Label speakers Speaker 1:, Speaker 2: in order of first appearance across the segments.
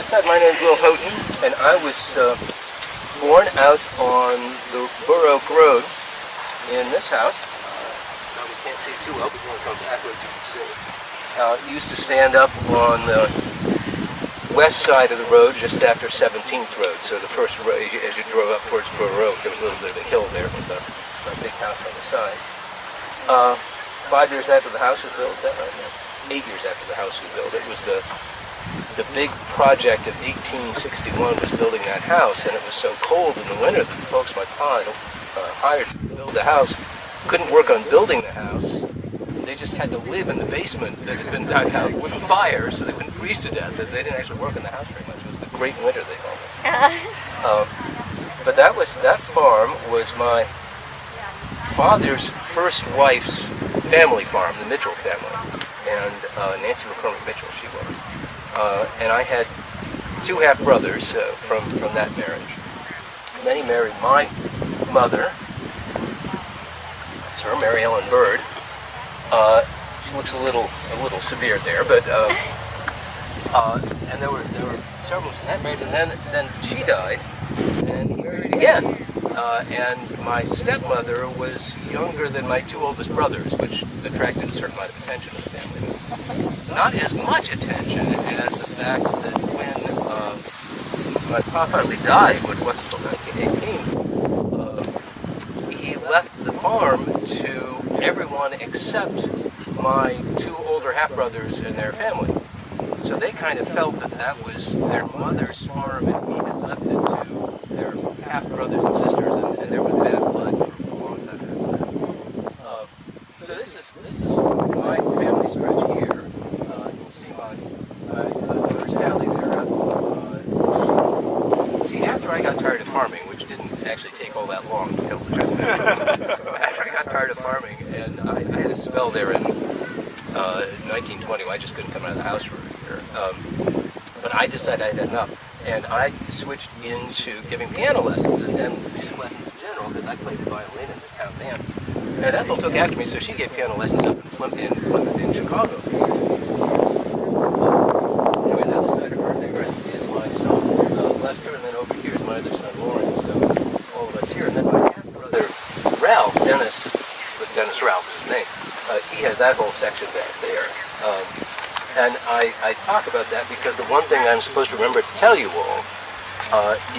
Speaker 1: said, my name's Will Houghton, and I was born out on the Burr Oak Road in this house. Now we can't see too well, but when we come backwards you can see. Used to stand up on the west side of the road just after 17th Road. So the first road, as you drove up towards Burr Oak, there was a little bit of a hill there with a big house on the side. 5 years after the house was built, is that right? No, 8 years after the house was built. It was the big project of 1861 was building that house, and it was so cold in the winter that the folks my pa hired to build the house couldn't work on building the house. They just had to live in the basement that had been dug out with a fire, so they wouldn't freeze to death. They didn't actually work in the house very much. It was the Great Winter, they called it. But that farm was my father's first wife's family farm, the Mitchell family, and Nancy McCormick Mitchell, she was. And I had two half-brothers from that marriage. And then he married my mother. That's her, Mary Ellen Bird. She looks a little severe there, but and there were several in that marriage, and then she died, and he married again. And my stepmother was younger than my two oldest brothers, which attracted a certain amount of attention in the family. Not as much attention as the fact that when my papa finally died, which wasn't until 1918, he left the farm to everyone except my two older half-brothers and their family. So they kind of felt that was their mother's farm, and he had left it to their half-brothers and sisters, and there was bad blood for a long time after that. So this is my family stretch here. You can see my daughter Sally there. See, after I got tired of farming, which didn't actually take all that long to tell the truth, after I got tired of farming, and I had a spell there in 1920, I just couldn't come out of the house for a year. But I decided I had enough, and I switched into giving piano lessons and music lessons in general, because I played the violin in the town band. And Ethel took after me, so she gave piano lessons up in Chicago. Anyway, on the other side of her there is my son, Lester, and then over here is my other son, Lawrence. So all of us here, and then my half-brother, Ralph, Dennis Ralph is his name. He has that whole section back there. And I talk about that because the one thing I'm supposed to remember to tell you all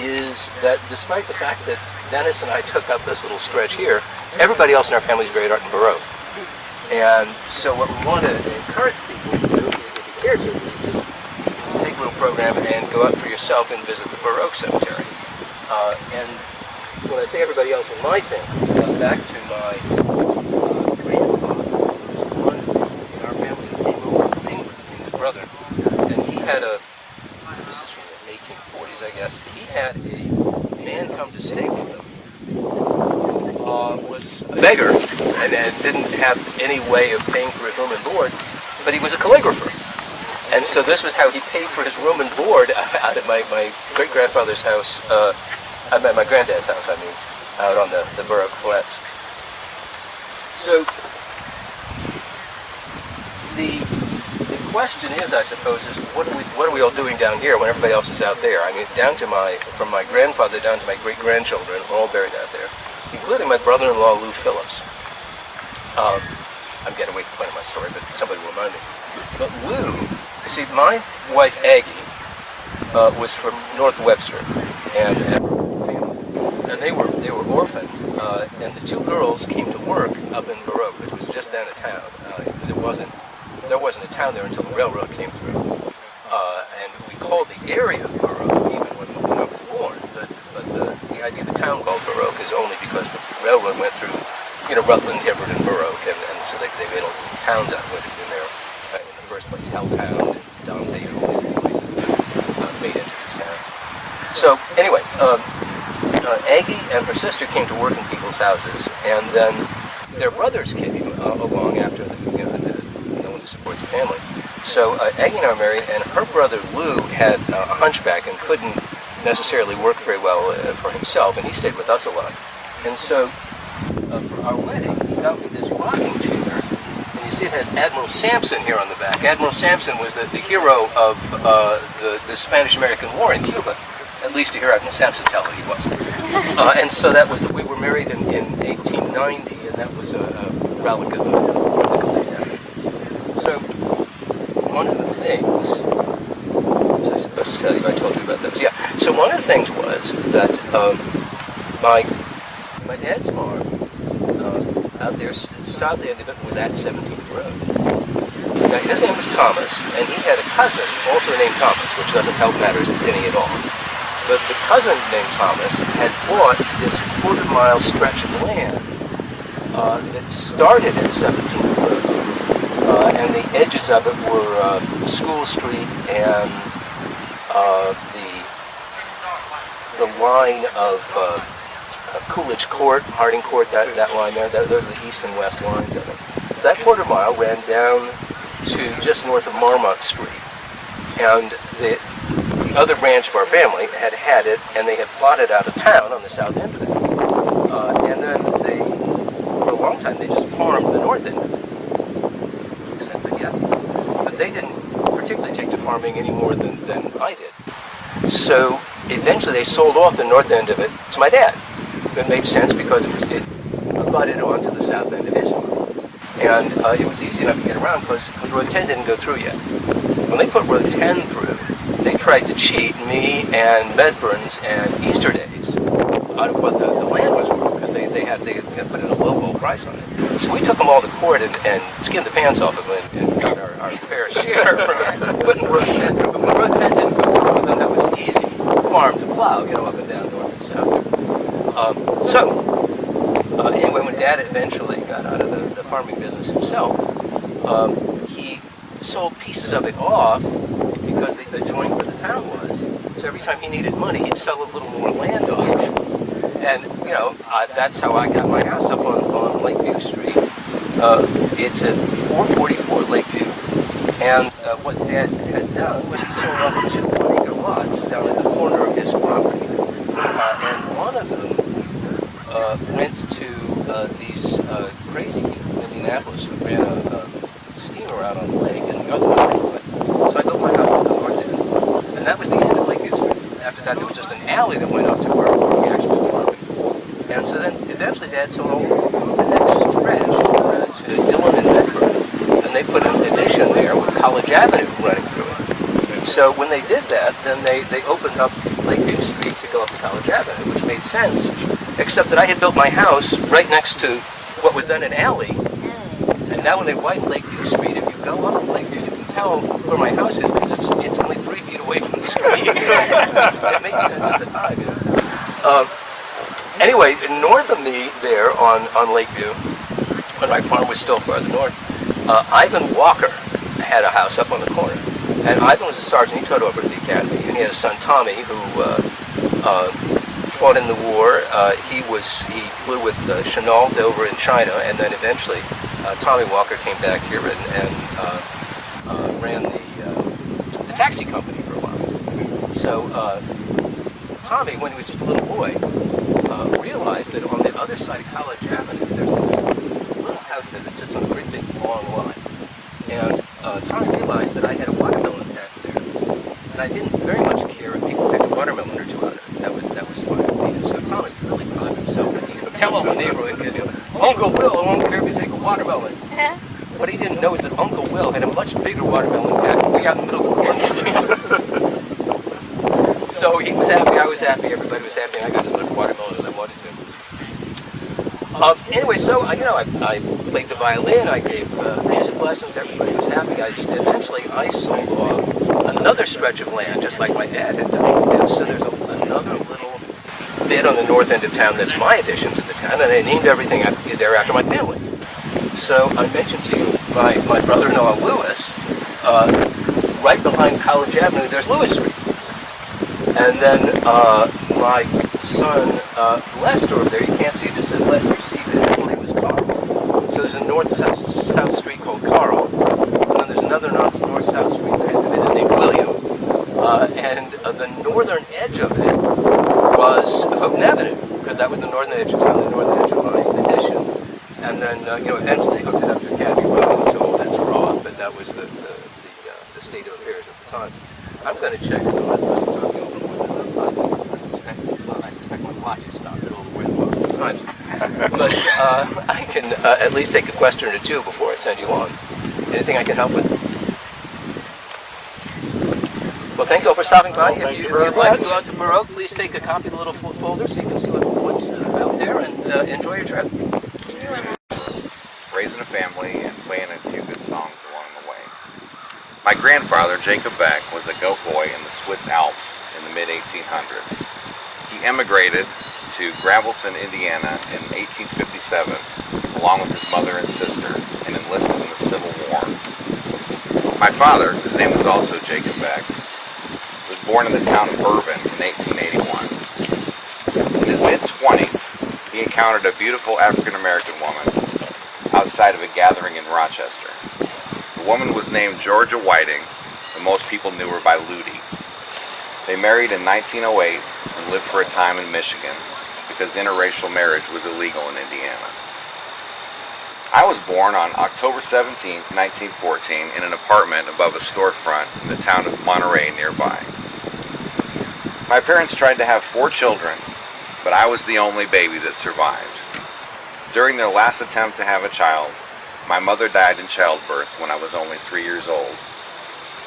Speaker 1: is that despite the fact that Dennis and I took up this little stretch here, everybody else in our family is buried out in Baroque. And so what we want to encourage people to do, if you care to, is just take a little program and go out for yourself and visit the Baroque cemetery. And when I say everybody else in my family, back to my grandfather, who was the one in our family who came over from England, his brother, and he had this is from the 1840s, I guess, he had a man come to stay with him who was a beggar and didn't have any way of paying for his room and board, but he was a calligrapher. And so this was how he paid for his room and board out at my great-grandfather's house, at my granddad's house, out on the Baroque Flats. So the question is, I suppose, is what are we all doing down here when everybody else is out there? I mean, from my grandfather down to my great-grandchildren, all buried out there, including my brother-in-law, Lou Phillips. I'm getting away from the point of my story, but somebody will remind me. But Lou, see, my wife Aggie was from North Webster, and they were orphaned, and the two girls came to work up in Baroque, which was just down a town, because there wasn't a town there until the railroad came through, and we called the area Baroque even when I was born, but the idea of the town called Baroque is only because the railroad went through, Rutland, Hibbert, and Baroque, and so they made all the towns out of it in there. In the first place, Helltown and Dante and all these places made into these towns. So anyway, Aggie and her sister came to work in people's houses, and then their brothers came along after no one to support the family. So Aggie and I were married, and her brother Lou had a hunchback and couldn't necessarily work very well for himself, and he stayed with us a lot. And so for our wedding, he got me this rocking chair, And you see it had Admiral Sampson here on the back. Admiral Sampson was the hero of the Spanish-American War in Cuba. At least to hear Admiral Sampson tell it, he was. And so that was, we were married in 1890, and that was a relic of the. So one of the things, what was I supposed to tell you? I told you about those. Yeah. So one of the things was that my dad's farm out there, south end of it, was at 17th Road. Now his name was Thomas, and he had a cousin also named Thomas, which doesn't help matters any at all. But the cousin named Thomas had bought this quarter-mile stretch of land that started at 17th Road, and the edges of it were School Street and the line of Coolidge Court, Harding Court, that line there. Those are the east and west lines of it. So that quarter mile ran down to just north of Marmont Street, and the other branch of our family had it, and they had plotted out of town on the south end of it. And then for a long time, they just farmed the north end of it. Makes sense, I guess. But they didn't particularly take to farming any more than I did. So eventually, they sold off the north end of it to my dad. It made sense because it abutted onto the south end of his farm. And it was easy enough to get around because Road 10 didn't go through yet. When they put Road 10 through, they tried to cheat me and Medbourn's and Easter days out of what the land was worth, because they had put in a low price on it. So we took them all to court and skinned the pants off of them and got our fair share for putting Road 10 through. But when Road 10 didn't go through, then that was easy farm to plow, up and down north and south. Anyway, when Dad eventually got out of the farming business himself, he sold pieces of it off because the joint where the town was. So every time he needed money, he'd sell a little more land off. And, that's how I got my house up on Lakeview Street. It's at 444 Lakeview. And what Dad had done was he sold off 2 1-acre lots down at the corner of his property. And one of them went to these crazy people in Indianapolis who ran a steamer out on the lake, and the other one didn't quit. So I built my house at the north end. And that was the end of Lakeview Street. After that, there was just an alley that went up to where we actually were farming. And so then eventually Dad sold the next stretch to Dillon and Medbourn. And they put an addition there with College Avenue running through it. So when they did that, then they opened up Lakeview Street to go up to College Avenue, which made sense, except that I had built my house right next to what was then an alley. And now when they widen Lakeview Street, if you go up Lakeview, you can tell where my house is because it's only 3 feet away from the street. It made sense at the time. Anyway, north of me there on Lakeview, when my farm was still farther north, Ivan Walker had a house up on the corner. And Ivan was a sergeant. He taught over at the academy. And he had a son, Tommy, who fought in the war. He flew with Chenault over in China, and then eventually Tommy Walker came back here and ran the taxi company for a while. So Tommy, when he was just a little boy, realized that on the other side of College Avenue, there's a little house that sits on a great big long line. And Tommy realized that I had a watermelon patch there. And I didn't very much care if people picked a watermelon or two out of it. That was fine with me. And so Tommy really proud of himself. He could tell all the neighborhood, Uncle Will, I won't care if you take a watermelon. What he didn't know is that Uncle Will had a much bigger watermelon patch way out in the middle of the corner. So he was happy, I was happy, everybody was happy, and I got as much watermelon as I wanted to. Anyway, so I played the violin, I gave music lessons, everybody was happy. Eventually I sold off another stretch of land, just like my dad had done. And so there's another little bit on the north end of town that's my addition to the town, and I named everything there after my family. So I mentioned to you my brother-in-law Lewis. Right behind College Avenue, there's Lewis Street. And then my son Lester over there, you can't see it, it says Lester, you see that his name was Carl. So there's a north-south street called Carl, and then there's another north-south street that is named William. And the northern edge of it was Houghton Avenue, because that was the northern edge of town, the northern edge of my addition. And then, eventually they hooked it up to Academy Road, and so I'm going to check it out. I'm talking a little more than 5 minutes. I suspect my watch has stopped it all the way multiple times. But I can at least take a question or two before I send you on. Anything I can help with? Well, thank you all for stopping by. If you'd like to go out to Baroque, please take a copy of the little folder so you can see what's out there and enjoy your trip.
Speaker 2: Raising a family and playing a few good songs along the way. My grandfather, Jacob Beck, was a goat boy in the Swiss Alps in the mid-1800s. He emigrated to Gravelton, Indiana in 1857, along with his mother and sister, and enlisted in the Civil War. My father, whose name was also Jacob Beck, was born in the town of Bourbon in 1881. In his mid-20s, he encountered a beautiful African-American woman outside of a gathering in Rochester. The woman was named Georgia Whiting, and most people knew her by Ludi. They married in 1908 and lived for a time in Michigan because interracial marriage was illegal in Indiana. I was born on October 17, 1914 in an apartment above a storefront in the town of Monterey nearby. My parents tried to have 4 children, but I was the only baby that survived. During their last attempt to have a child, my mother died in childbirth when I was only 3 years old.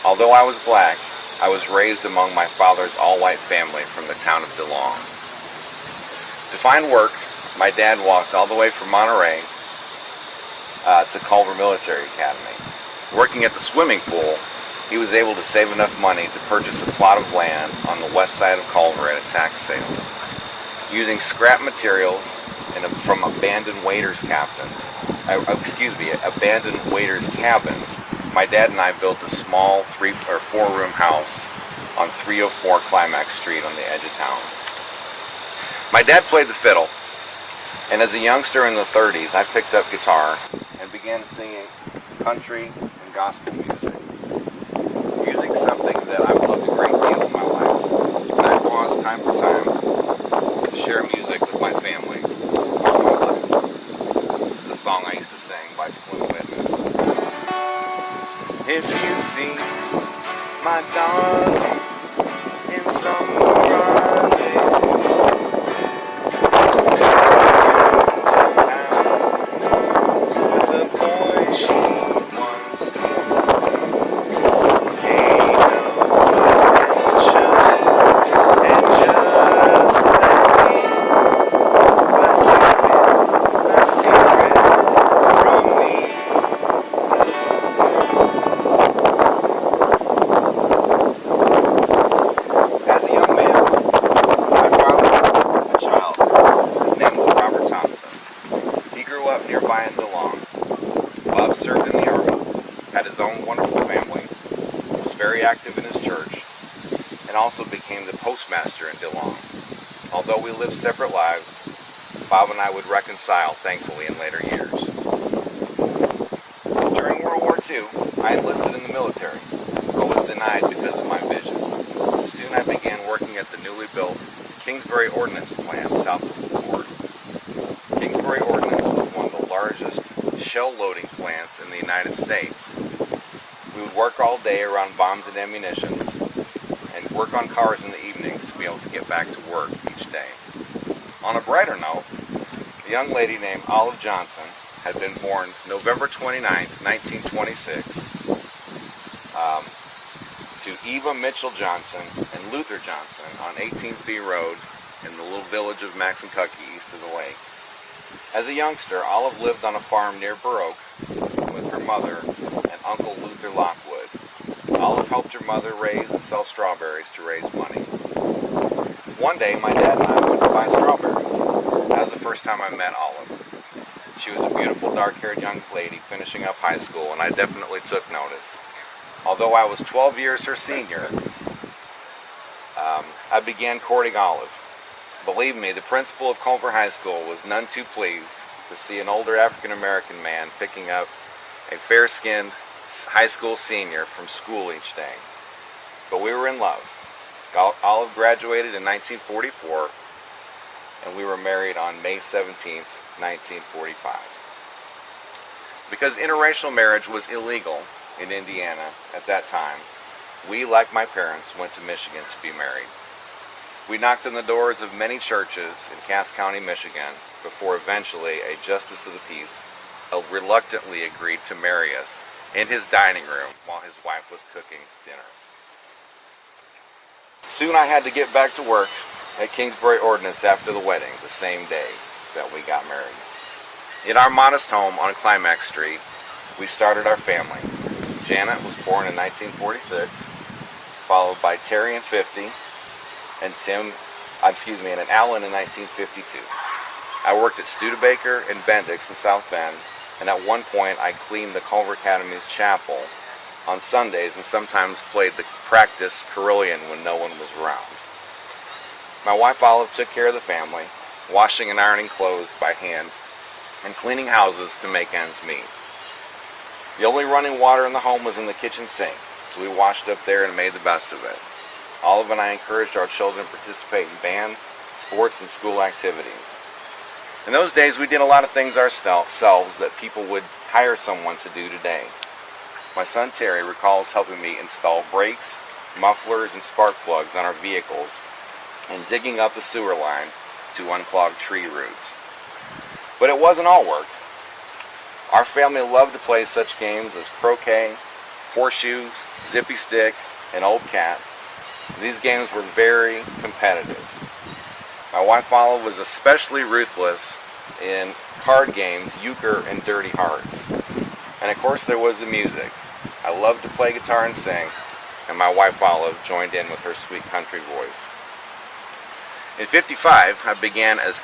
Speaker 2: Although I was black, I was raised among my father's all-white family from the town of DeLong. To find work, my dad walked all the way from Monterey to Culver Military Academy. Working at the swimming pool, he was able to save enough money to purchase a plot of land on the west side of Culver at a tax sale. Using scrap materials from abandoned waiters' cabins, my dad and I built a small 3- or 4-room house on 304 Climax Street on the edge of town. My dad played the fiddle, and as a youngster in the 30s, I picked up guitar and began singing country and gospel music. Music, something that I've loved a great deal in my life, and I pause time for time to share music with my family. It's a song I used to sing by Slim Whitman. If you see my darling in some rendezvous, with a boy she once knew, hey, and just let me, a secret from me. As a young man, my father had a child. His name was Robert Thompson. He grew up nearby in DeLong. Bob served in the Army, had his own wonderful family, was very active in his church, and also became the postmaster in DeLong. Although we lived separate lives, Bob and I would reconcile, thankfully, in later years. During World War II, I enlisted in the military, but was denied because of my vision. Soon I began working at the newly built Kingsbury Ordnance Plant south of Fort. Kingsbury Ordnance was one of the largest shell loading plants in the United States. We would work all day around bombs and ammunition, and work on cars in the evenings to be able to get back to work each day. On a brighter note, a young lady named Olive Johnson had been born November 29th, 1926, to Eva Mitchell Johnson and Luther Johnson on 18th B Road in the little village of Maxinkuckee east of the lake. As a youngster, Olive lived on a farm near Baroque with her mother and Uncle Luther Lockwood. Olive helped her mother raise and sell strawberries to raise money. One day, my dad and I went to buy strawberries. That was the first time I met Olive. She was a beautiful, dark-haired young lady finishing up high school, and I definitely took notice. Although I was 12 years her senior, I began courting Olive. Believe me, the principal of Culver High School was none too pleased to see an older African-American man picking up a fair-skinned high school senior from school each day. But we were in love. Olive graduated in 1944, and we were married on May 17th, 1945. Because interracial marriage was illegal in Indiana at that time, we, like my parents, went to Michigan to be married. We knocked on the doors of many churches in Cass County, Michigan, before eventually a justice of the peace reluctantly agreed to marry us in his dining room while his wife was cooking dinner. Soon I had to get back to work at Kingsbury Ordnance after the wedding, the same day that we got married. In our modest home on Climax Street, we started our family. Janet was born in 1946, followed by Terry in 50, and Alan in 1952. I worked at Studebaker and Bendix in South Bend, and at one point I cleaned the Culver Academy's chapel on Sundays and sometimes played the practice carillon when no one was around. My wife Olive took care of the family, washing and ironing clothes by hand and cleaning houses to make ends meet. The only running water in the home was in the kitchen sink, so we washed up there and made the best of it. Olive and I encouraged our children to participate in band, sports, and school activities. In those days, we did a lot of things ourselves that people would hire someone to do today. My son Terry recalls helping me install brakes, mufflers, and spark plugs on our vehicles and digging up the sewer line to unclog tree roots. But it wasn't all work. Our family loved to play such games as croquet, horseshoes, zippy stick, and old cat. These games were very competitive. My wife Olive was especially ruthless in card games, euchre, and dirty hearts. And of course there was the music. I loved to play guitar and sing, and my wife Olive joined in with her sweet country voice. In '55, I began as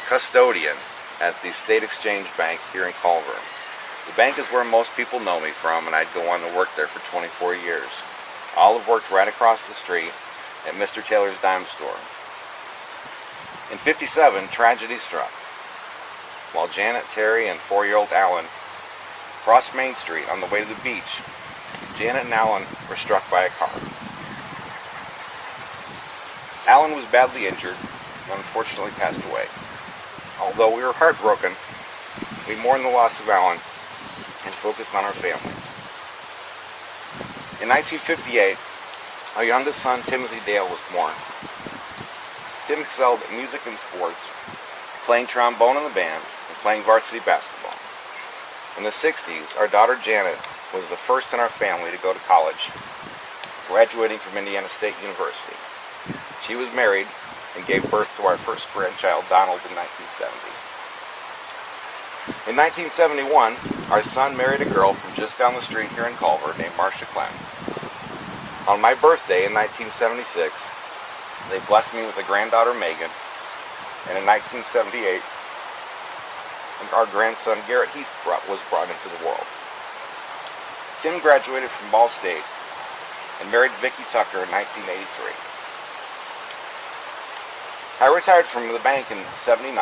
Speaker 2: custodian at the State Exchange Bank here in Culver. The bank is where most people know me from, and I'd go on to work there for 24 years. Olive worked right across the street at Mr. Taylor's dime store. In '57, tragedy struck. While Janet, Terry, and 4-year-old Alan crossed Main Street on the way to the beach, Janet and Alan were struck by a car. Alan was badly injured and unfortunately passed away. Although we were heartbroken, we mourned the loss of Alan and focused on our family. In 1958, our youngest son, Timothy Dale, was born. Tim excelled at music and sports, playing trombone in the band and playing varsity basketball. In the 60s, our daughter Janet was the first in our family to go to college, graduating from Indiana State University. She was married and gave birth to our first grandchild, Donald, in 1970. In 1971, our son married a girl from just down the street here in Culver named Marcia Clem. On my birthday in 1976, they blessed me with a granddaughter, Megan, and in 1978, our grandson, Garrett Heath, was brought into the world. Tim graduated from Ball State and married Vicki Tucker in 1983. I retired from the bank in '79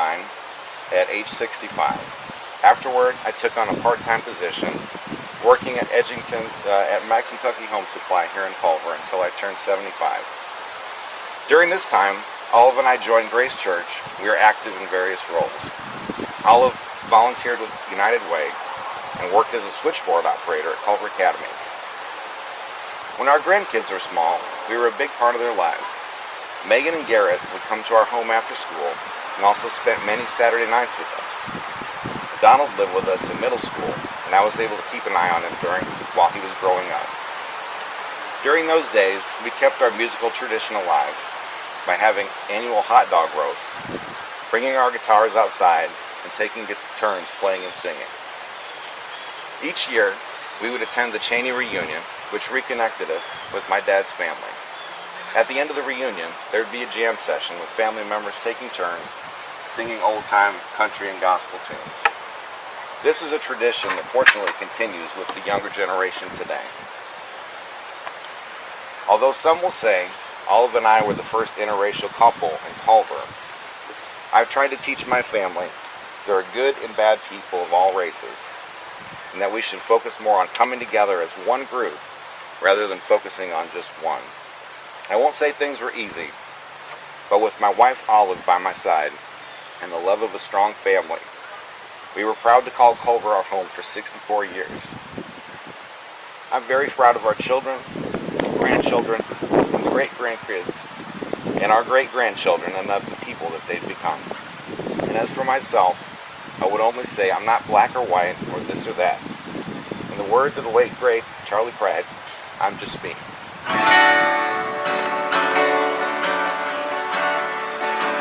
Speaker 2: at age 65. Afterward, I took on a part-time position working at at Max & Tucky Home Supply here in Culver until I turned 75. During this time, Olive and I joined Grace Church. We were active in various roles. Olive volunteered with United Way and worked as a switchboard operator at Culver Academies. When our grandkids were small, we were a big part of their lives. Megan and Garrett would come to our home after school and also spent many Saturday nights with us. Donald lived with us in middle school, and I was able to keep an eye on him while he was growing up. During those days, we kept our musical tradition alive by having annual hot dog roasts, bringing our guitars outside, and taking turns playing and singing. Each year, we would attend the Cheney reunion, which reconnected us with my dad's family. At the end of the reunion, there would be a jam session with family members taking turns, singing old-time country and gospel tunes. This is a tradition that fortunately continues with the younger generation today. Although some will say Olive and I were the first interracial couple in Culver, I've tried to teach my family there are good and bad people of all races, and that we should focus more on coming together as one group rather than focusing on just one. I won't say things were easy, but with my wife Olive by my side and the love of a strong family, we were proud to call Culver our home for 64 years. I'm very proud of our children, grandchildren, and the great-grandkids, and our great-grandchildren, and of the people that they've become. And as for myself, I would only say I'm not black or white, or this or that. In the words of the late, great Charlie Pratt, I'm just me.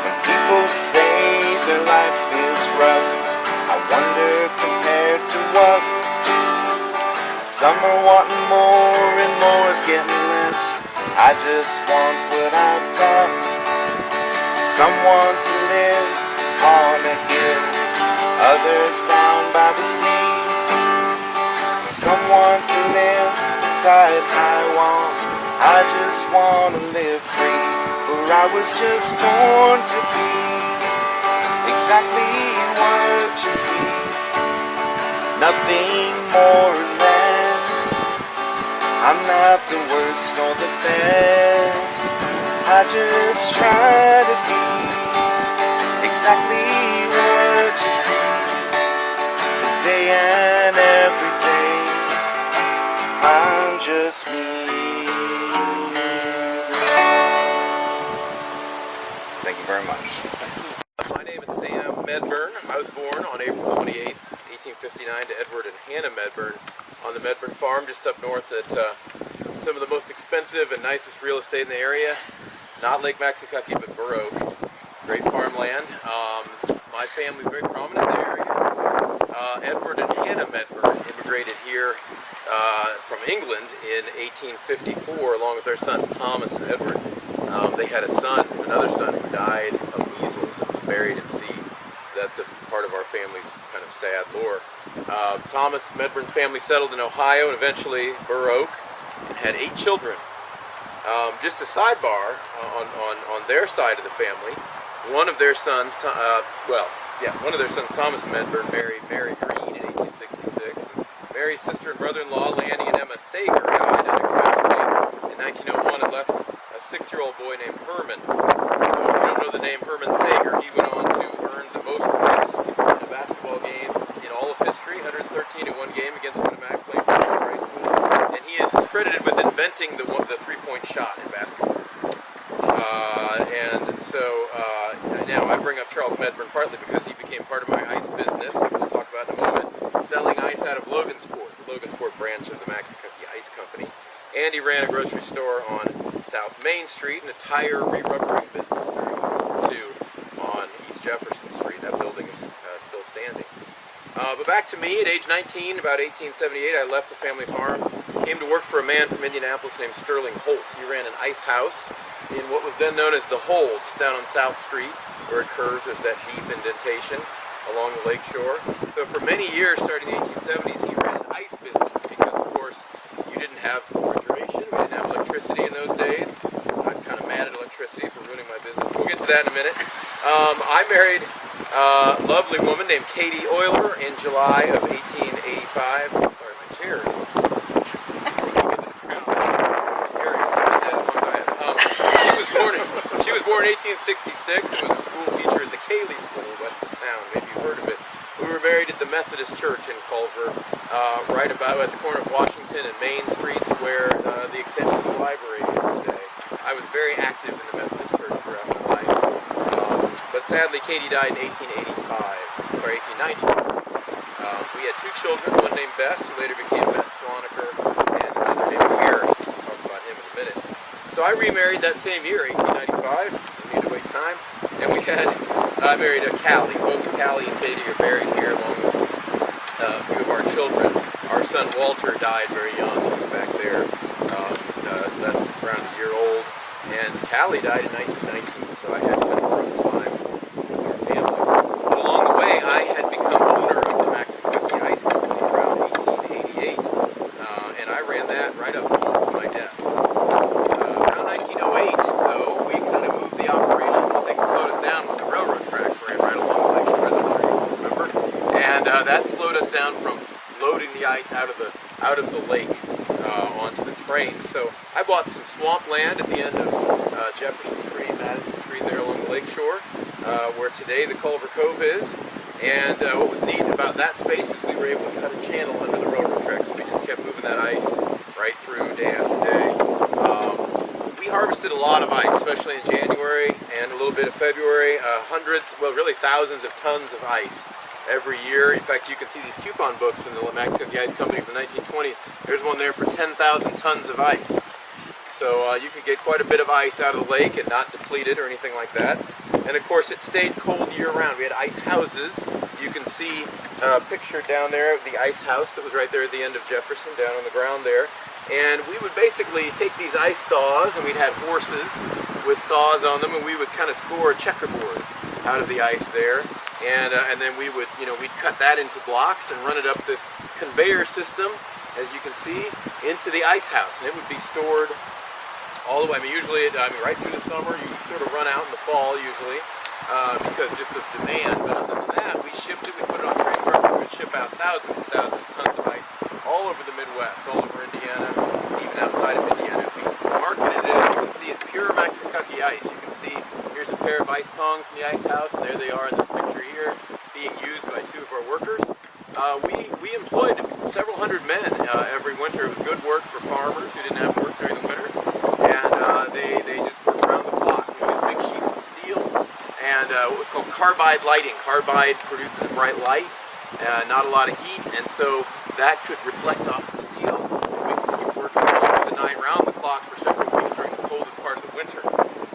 Speaker 2: When people say their life is rough, I wonder compared to what? Some are wanting more and more is getting less. I just want what I've got. Some want to live on a hill, others down by the sea. Some want to live inside high walls. I just want to live free, for I was just born to be exactly what you see. Nothing more or less. I'm not the worst or the best. I just try to be exactly what you see. Today and every day, I'm just me. Thank you very much.
Speaker 3: My name is Sam Medbourn. I was born on April 28th, 1859 to Edward and Hannah Medbourn on the Medbourn farm just up north at some of the most expensive and nicest real estate in the area. Not Lake Maxicukee, but Burr Oak. Great farmland. My family's very prominent in the area. Edward and Hannah Medbourn immigrated here from England in 1854 along with their sons Thomas and Edward. They had another son who died of measles and was buried at sea. That's a part of our family's kind of sad lore. Thomas Medbourn's family settled in Ohio and eventually Burr Oak and had 8 children. Just a sidebar on their side of the family, one of their sons, Thomas Medbourn, married Mary Green in 1866. Mary's sister and brother-in-law, Lanny and Emma Sager, died unexpectedly in 1901 and left a 6-year-old boy named Herman. So if you don't know the name Herman Sager, he went on to earn the most points in a basketball game in all of history, 113 in one game against Winnemac, playing for high school. And he is credited with inventing the 3-point shot in basketball. Now I bring up Charles Medbourn partly because he became part of my ice business that we'll talk about in a moment, selling ice out of Logansport, the Logansport branch of the Maxicukee Ice Company. And he ran a grocery store on South Main Street and a tire re-rubbering business during World War II on East Jefferson Street. That building is still standing. But back to me, at age 19, about 1878, I left the family farm, came to work for a man from Indianapolis named Sterling Holt. He ran an ice house in what was then known as the Hole, just down on South Street, where it curves as that deep indentation along the lake shore. So for many years, starting in the 1870s, he ran an ice business because, of course, you didn't have refrigeration, we didn't have electricity in those days. I'm kind of mad at electricity for ruining my business. We'll get to that in a minute. I married a lovely woman named Katie Euler in July of 1885. I'm sorry, my chair is She was born in 1866 and was a school teacher at the Cayley School west of town. Maybe you've heard of it. We were married at the Methodist Church in Culver, right about at the corner of Washington and Main Streets, where the extension of the library is today. I was very active in the Methodist Church throughout my life. But sadly, Katie died in 1895. We had 2 children, one named Bess, who later became Bess Swaniker, and another named Gary. We'll talk about him in a minute. So I remarried that same year, 1895. Didn't need to waste time. And I married a Callie. Both Callie and Katie are buried here, along with a few of our children. Our son Walter died very young. He was back there, that's around a year old. And Callie died in 1919, so I had kind of a rough time with our family. But along the way, I had become owner of the Maxicukee Ice Company around 1888. And I ran that right up almost to my death. Around 1908, though, we kind of moved the operation. One thing that slowed us down was the railroad tracks ran right along the lake shore, I'm sure you remember. And that slowed us down from loading the ice out of the lake onto the train. So I bought some swamp land at the end of Jefferson Street, Madison Street there along the lake shore, where today the Culver Cove is. And what was neat about that space is we were able to cut a channel under the railroad tracks. So we just kept moving that ice right through day after day. collected a lot of ice, especially in January and a little bit of February. Hundreds, well really thousands of tons of ice every year. In fact, you can see these coupon books from the Mackenzie Ice Company from the 1920s. There's one there for 10,000 tons of ice. So you could get quite a bit of ice out of the lake and not deplete it or anything like that. And of course it stayed cold year-round. We had ice houses. You can see pictured down there of the ice house that was right there at the end of Jefferson, down on the ground there. And we would basically take these ice saws, and we'd have horses with saws on them, and we would kind of score a checkerboard out of the ice there. And then we would, we'd cut that into blocks and run it up this conveyor system, as you can see, into the ice house. And it would be stored all the way. I mean, usually, right through the summer, you sort of run out in the fall, usually, because just of demand. But other than that, we shipped it, we put it on train cars, we would ship out thousands and thousands of tons of ice all over the Midwest, all over Indiana, even outside of Indiana. We marketed it, as you can see, as pure Maxicukee ice. You can see, here's a pair of ice tongs from the ice house, and there they are in this picture here, being used by two of our workers. We employed several hundred men every winter. It was good work for farmers who didn't have work during the winter, and they just worked around the clock. We used big sheets of steel and what was called carbide lighting. Carbide produces bright light, not a lot of heat, and so that could reflect off the steel. We could keep working all through the night, round the clock for several weeks during the coldest part of the winter.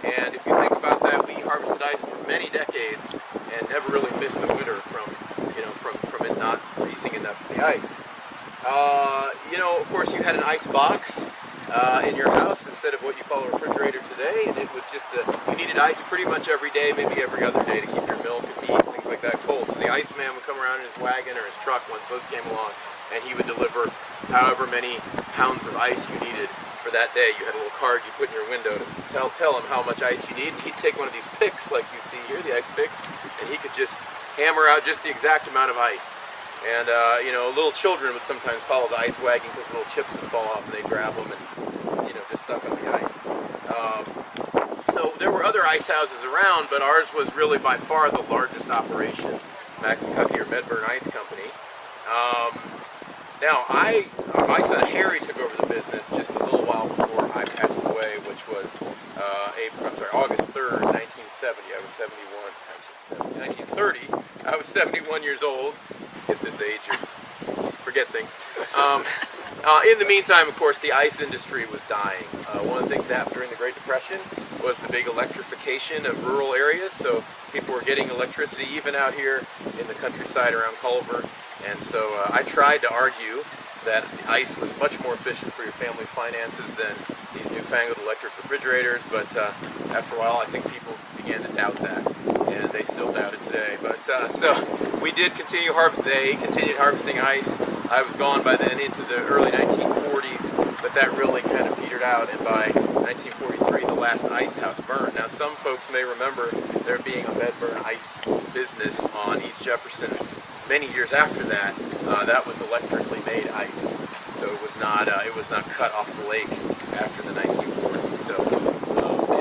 Speaker 3: And if you think about that, we harvested ice for many decades and never really missed a winter from it not freezing enough for the ice. Of course, you had an ice box in your house instead of what you call a refrigerator today, and it was just you needed ice pretty much every day, maybe every other day, to keep your milk and meat and things like that cold. So the iceman would come around in his wagon or his truck once those came along, and he would deliver however many pounds of ice you needed for that day. You had a little card you put in your window to tell him how much ice you need, and he'd take one of these picks like you see here, the ice picks, and he could just hammer out just the exact amount of ice. And little children would sometimes follow the ice wagon because little chips would fall off and they'd grab them and just suck on the ice. So there were other ice houses around, but ours was really by far the largest operation, Maxicukee or Medbourn Ice Company. Now my son Harry took over the business just a little while before I passed away, which was August 3rd, 1970. I was 1930. I was 71 years old. At this age, you forget things. In the meantime, of course, the ice industry was dying. One of the things that happened during the Great Depression was the big electrification of rural areas. So people were getting electricity even out here in the countryside around Culver. And so I tried to argue that the ice was much more efficient for your family's finances than these newfangled electric refrigerators. But after a while, I think people began to doubt that. And they still doubt it today. But so we did continue harvesting. They continued harvesting ice. I was gone by then into the early 1940s, but that really kind of petered out. And by 1943, the last ice house burned. Now, some folks may remember there being a Medbourn ice business on East Jefferson many years after that. That was electrically made ice, so it was not cut off the lake after the 1940s. So,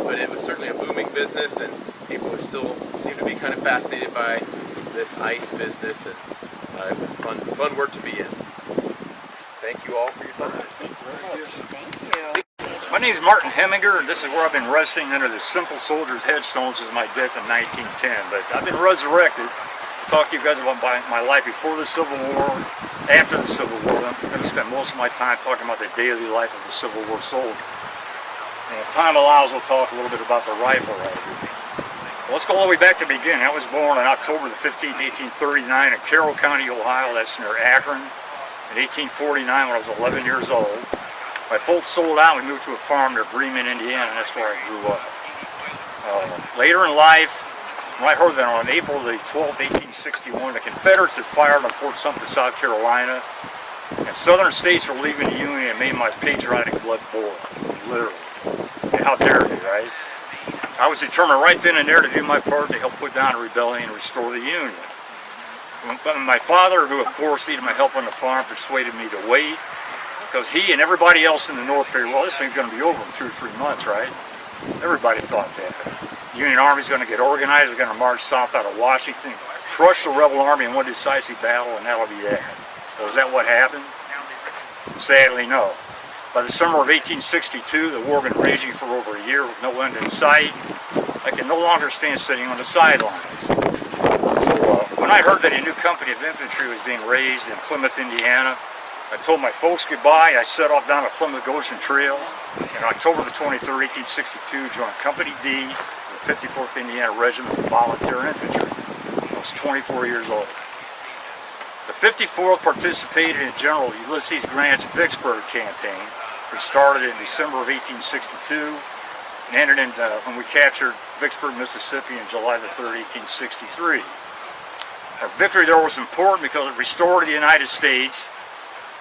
Speaker 3: but it was certainly a booming business, and people are still seem to be kind of fascinated by this ice business, and it was fun work to be in. Thank you all for your time.
Speaker 4: Thank you very much.
Speaker 5: Thank you.
Speaker 4: My name is Martin Heminger, and this is where I've been resting under the Simple Soldier's headstone since my death in 1910. But I've been resurrected to talk to you guys about my life before the Civil War, after the Civil War. I'm going to spend most of my time talking about the daily life of the Civil War soldier. And if time allows, we'll talk a little bit about the rifle rider. Let's go all the way back to the beginning. I was born on October the 15th, 1839 in Carroll County, Ohio. That's near Akron. In 1849, when I was 11 years old, my folks sold out. We moved to a farm near Bremen, Indiana, and that's where I grew up. Later in life, I heard that on April the 12th, 1861, the Confederates had fired on Fort Sumter, South Carolina, and Southern states were leaving the Union. It made my patriotic blood boil, literally. And how dare they, right? I was determined right then and there to do my part to help put down a rebellion and restore the Union. But my father, who of course needed my help on the farm, persuaded me to wait, because he and everybody else in the North figured, well, this thing's going to be over in 2 or 3 months, right? Everybody thought that. The Union Army's going to get organized, they're going to march south out of Washington, crush the rebel army in one decisive battle, and that'll be that. Well, is that what happened? Sadly, no. By the summer of 1862, the war had been raging for over a year with no end in sight. I could no longer stand sitting on the sidelines. So when I heard that a new company of infantry was being raised in Plymouth, Indiana, I told my folks goodbye. I set off down the Plymouth Goshen Trail. In October the 23rd, 1862, joined Company D, the 54th Indiana Regiment of Volunteer Infantry. I was 24 years old. The 54th participated in General Ulysses Grant's Vicksburg campaign, which started in December of 1862 and ended in when we captured Vicksburg, Mississippi on July the 3rd, 1863. Our victory there was important because it restored the United States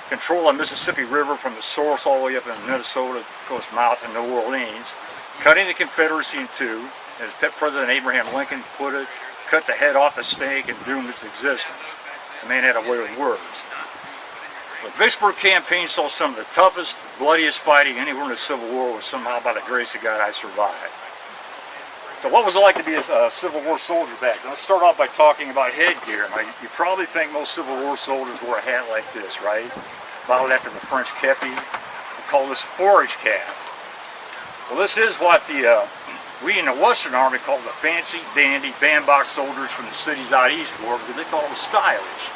Speaker 4: control of the Mississippi River from the source all the way up in Minnesota coast mouth in New Orleans, cutting the Confederacy in two, as President Abraham Lincoln put it, cut the head off the snake and doomed its existence. The man had a way with words. The Vicksburg campaign saw some of the toughest, bloodiest fighting anywhere in the Civil War, was somehow by the grace of God I survived. So what was it like to be a Civil War soldier back then? Let's start off by talking about headgear. Now, you probably think most Civil War soldiers wore a hat like this, right? Modeled after the French kepi. We call this a forage cap. Well, this is what we in the Western Army called the fancy, dandy, bandbox soldiers from the cities out east wore, because they thought it was stylish.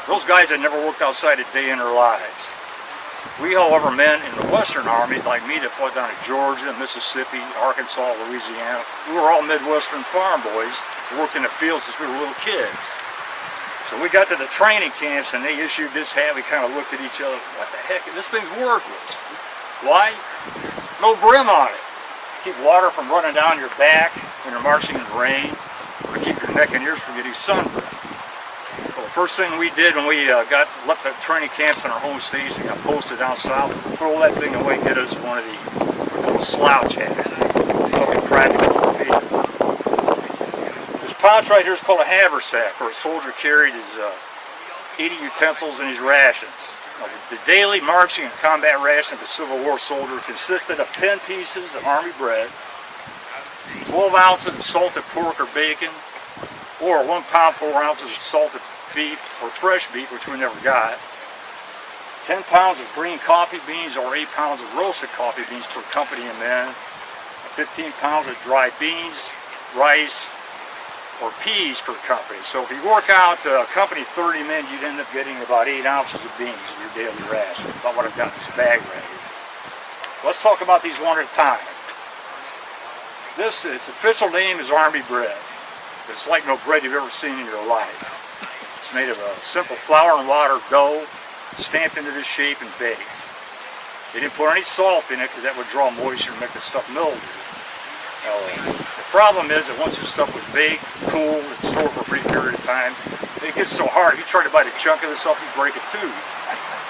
Speaker 4: Those guys had never worked outside a day in their lives. We, however, men in the Western Army, like me, that fought down in Georgia, Mississippi, Arkansas, Louisiana, we were all Midwestern farm boys who worked in the fields since we were little kids. So we got to the training camps and they issued this hat. We kind of looked at each other, what the heck, this thing's worthless. Why? No brim on it. Keep water from running down your back when you're marching in the rain, or keep your neck and ears from getting sunburned. Well, the first thing we did when we left the training camps in our home states and got posted down south, throw that thing away and get us one of these. We call a slouch hat. Something practical in the field. This pouch right here is called a haversack, where a soldier carried his eating utensils and his rations. Now, the daily marching and combat ration of a Civil War soldier consisted of 10 pieces of army bread, 12 ounces of salted pork or bacon, or 1 pound 4 ounces of salted beef or fresh beef, which we never got, 10 pounds of green coffee beans or 8 pounds of roasted coffee beans per company of men, 15 pounds of dry beans, rice, or peas per company. So if you work out company 30 men, you'd end up getting about 8 ounces of beans in your daily ration. About what I've got in this bag right here. Let's talk about these one at a time. Its official name is Army bread. It's like no bread you've ever seen in your life. It's made of a simple flour and water dough, stamped into this shape and baked. They didn't put any salt in it because that would draw moisture and make the stuff mildew. The problem is that once this stuff was baked, cooled, and stored for a brief period of time, it gets so hard, if you try to bite a chunk of this stuff, you break a tooth.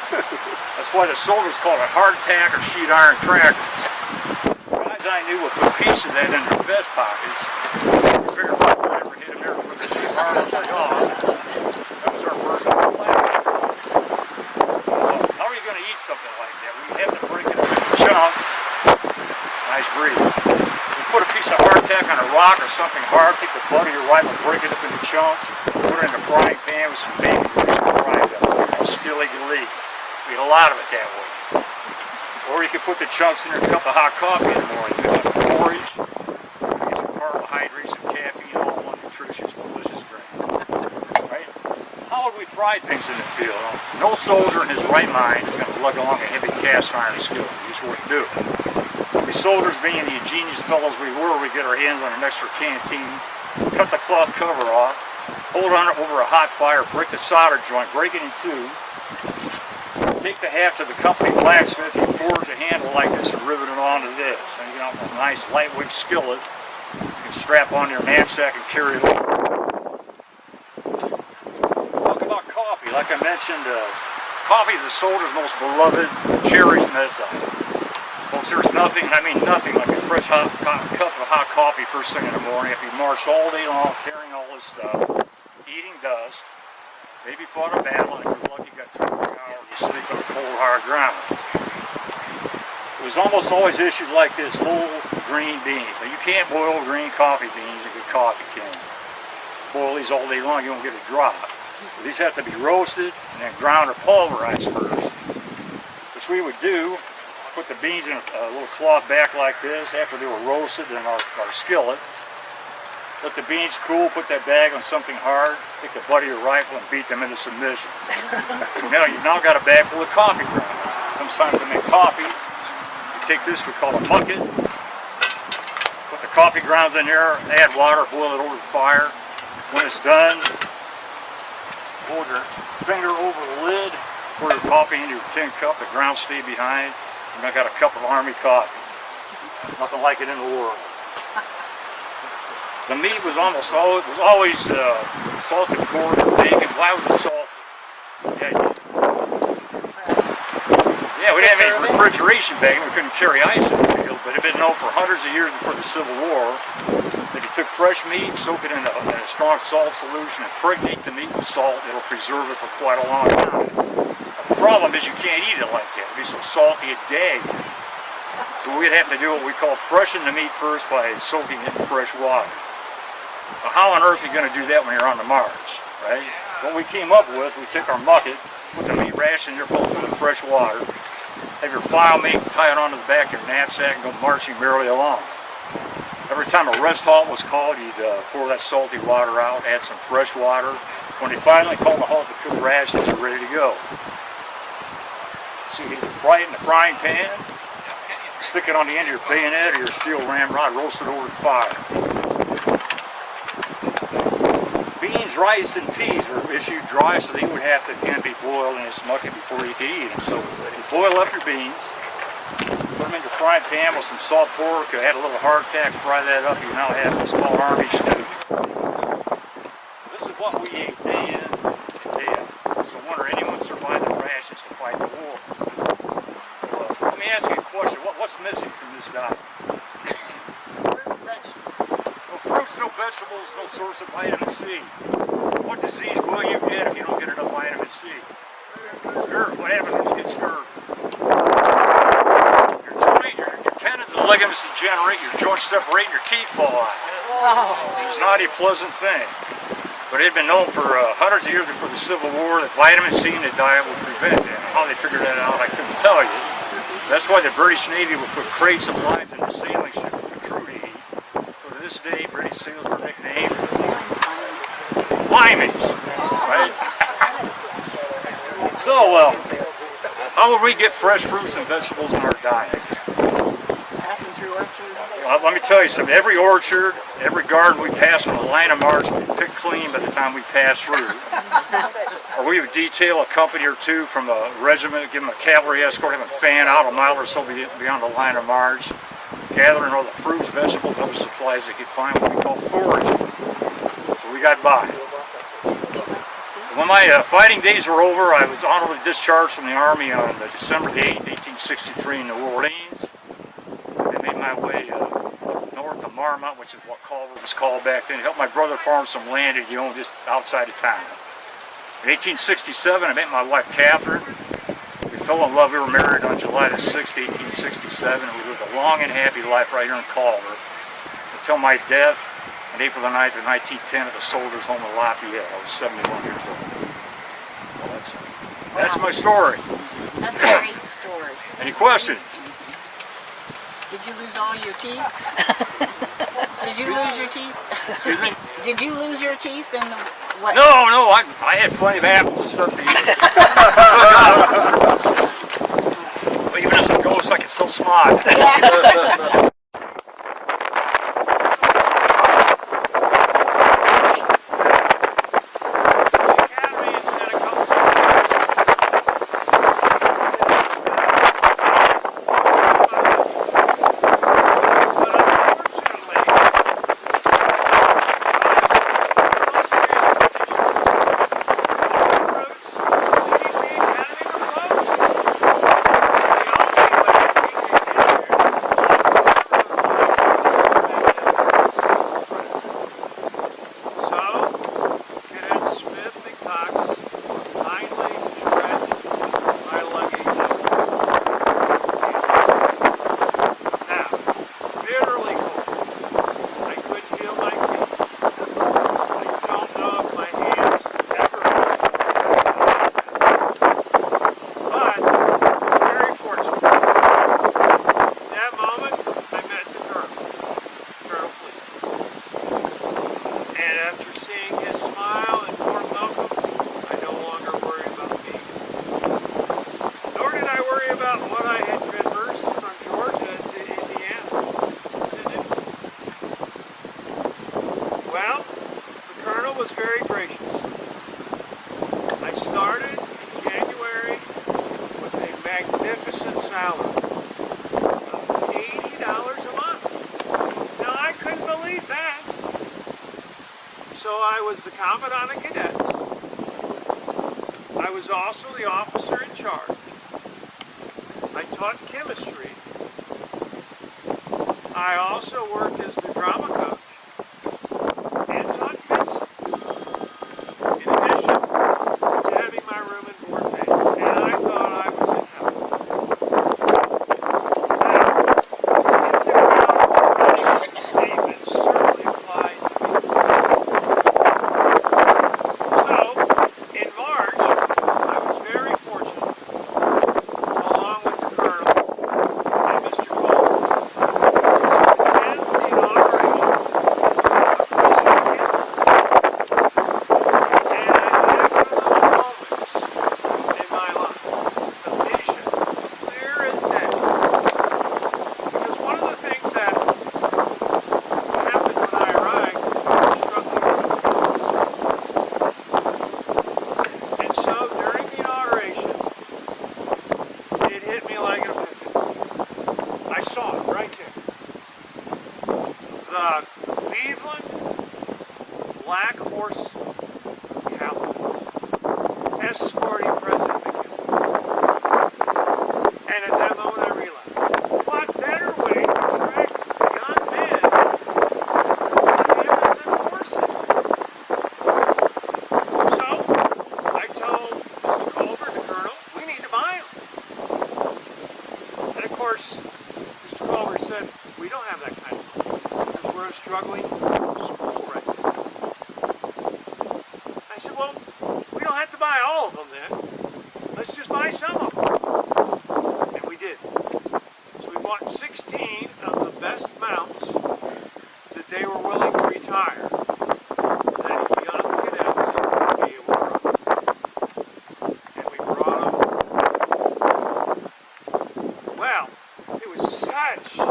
Speaker 4: That's why the soldiers called it hardtack or sheet iron crackers. Guys I knew would put a piece of that in their vest pockets. You figure out whatever hit them there, put the sheet iron upside off. That was our version of a flag. So how are you going to eat something like that? We have to break it up into chunks. Nice breathe. Put a piece of hardtack on a rock or something hard, take the butt of your rifle, break it up into chunks, put it in a frying pan with some bacon, fry it up, skilly glee. We eat a lot of it that way. Or you could put the chunks in your cup of hot coffee in the morning, you have porridge, get some carbohydrates, some caffeine, all one nutritious, delicious drink. Right? How would we fry things in the field? No soldier in his right mind is going to lug along a heavy cast iron skillet. He's worth doing. We soldiers, being the ingenious fellows we were, we get our hands on an extra canteen, cut the cloth cover off, hold on it over a hot fire, break the solder joint, break it in two, take the half to the company blacksmith, you forge a handle like this and rivet it onto this. And you get a nice lightweight skillet you can strap on your knapsack and carry it over. Talk about coffee. Like I mentioned, coffee is the soldier's most beloved, cherished medicine. Folks, there's nothing, I mean nothing, like a fresh cup of hot coffee first thing in the morning. If you marched all day long carrying all this stuff, eating dust, maybe fought a battle, and if you're lucky you got 2 or 3 hours to sleep on the cold, hard ground. It was almost always issued like this, whole green beans. Now you can't boil green coffee beans in good coffee can. Boil these all day long, you won't get a drop. But these have to be roasted and then ground or pulverized first, which we would do put the beans in a little cloth bag like this after they were roasted in our skillet. Let the beans cool, put that bag on something hard, take the butt of your rifle and beat them into submission. So now you've now got a bag full of coffee grounds. Comes time to make coffee. You take this, we call a bucket. Put the coffee grounds in there, add water, boil it over the fire. When it's done, hold your finger over the lid, pour your coffee into your tin cup, the grounds stay behind, and I got a cup of Army coffee. Nothing like it in the world. The meat was always salted corn and bacon. Why was it salty? Yeah, we didn't have any refrigeration back then. We couldn't carry ice in the field, but it had been known for hundreds of years before the Civil War. If you took fresh meat, soak it in a strong salt solution, and impregnate the meat with salt, it'll preserve it for quite a long time. The problem is you can't eat it like that. It'd be so salty it'd gag. So we'd have to do what we call freshen the meat first by soaking it in fresh water. Now, how on earth are you going to do that when you're on the march, right? What we came up with, we took our bucket, put the meat ration in there full of fresh water, have your file mate, tie it onto the back of your knapsack, and go marching merrily along. Every time a rest halt was called, you'd pour that salty water out, add some fresh water. When they finally called the halt to cook rations, you're ready to go. So you either fry it in the frying pan, stick it on the end of your bayonet or your steel ramrod, roast it over the fire. Beans, rice, and peas were issued dry, so they would have to again be boiled in this bucket before you could eat them. So you boil up your beans, put them in your frying pan with some salt pork, add a little hardtack, fry that up. You now have what's called Army stew. This is what we ate day in and day out. It's a wonder anyone survived the rations to fight the war. So let me ask you a question. What's missing from this diet? Fruits, no vegetables, no source of vitamin C. What disease will you get if you don't get enough vitamin C? Scurvy. What happens when you get scurvy? Your tendons and ligaments degenerate, your joints separate, and your teeth fall out. It's not a pleasant thing. But it had been known for hundreds of years before the Civil War that vitamin C in the diet would prevent that. How they figured that out, I couldn't tell you. That's why the British Navy would put crates of limes in the sailing ship for the crew to eat. To this day, British sailors are nicknamed limeys, right? So, how would we get fresh fruits and vegetables in our diet?
Speaker 5: Passing through orchards.
Speaker 4: Well, let me tell you something. Every orchard, every garden we pass on the line of march, we pick clean by the time we pass through. Or we would detail a company or two from a regiment, give them a cavalry escort, have a fan out a mile or so beyond the line of march, gathering all the fruits, vegetables, and other supplies they could find, what we call foraging. So we got by. When my fighting days were over, I was honorably discharged from the Army on December the 8th, 1863 in New Orleans. I made my way up north to Marmont, which is what Culver was called back then. Helped my brother farm some land that he owned just outside of town. In 1867, I met my wife, Catherine. We fell in love. We were married on July the 6th, 1867. And we lived a long and happy life right here in Culver until my death on April the 9th of 1910 at the Soldiers' Home in Lafayette. I was 71 years old. Well, that's my story.
Speaker 5: That's a great story.
Speaker 4: Any questions?
Speaker 5: Did you lose all your teeth? Did you lose your teeth?
Speaker 4: Excuse me?
Speaker 5: Did you lose your teeth in the what?
Speaker 4: No, I had plenty of apples and stuff to eat. But even as a ghost, I can still smile.
Speaker 6: salary of $80 a month. Now, I couldn't believe that. So I was the commandant of cadets. I was also the officer in charge. I taught chemistry. I also worked as the drama coach and taught fencing. In addition to having my room and board paid, and I thought I was in heaven. Now, the statement certainly applied to me. So, in March, I was very fortunate, along with the Colonel and Mr. Culver, to attend the inauguration of President Kenney. And I had one of those moments in my life, a vision, clear as day. Because one of the things that happened when I arrived struck me as and so during the inauguration, it hit me like an epiphany. I saw it right there. The Cleveland Black Horse Cavalry escorting President McKinley. And at that moment I realized, what better way to attract young men to canvas than horses? So I told Mr. Culver, the Colonel, we need to buy them. And of course, Mr. Culver said, we don't have that kind of money because we're a struggling school right now. I said, well, we don't have to buy all of them then. Let's just buy some of them. And we did. So we bought 16 of the best mounts that they were willing to retire, that young cadets would be able to run. And we brought them. Well, it was such a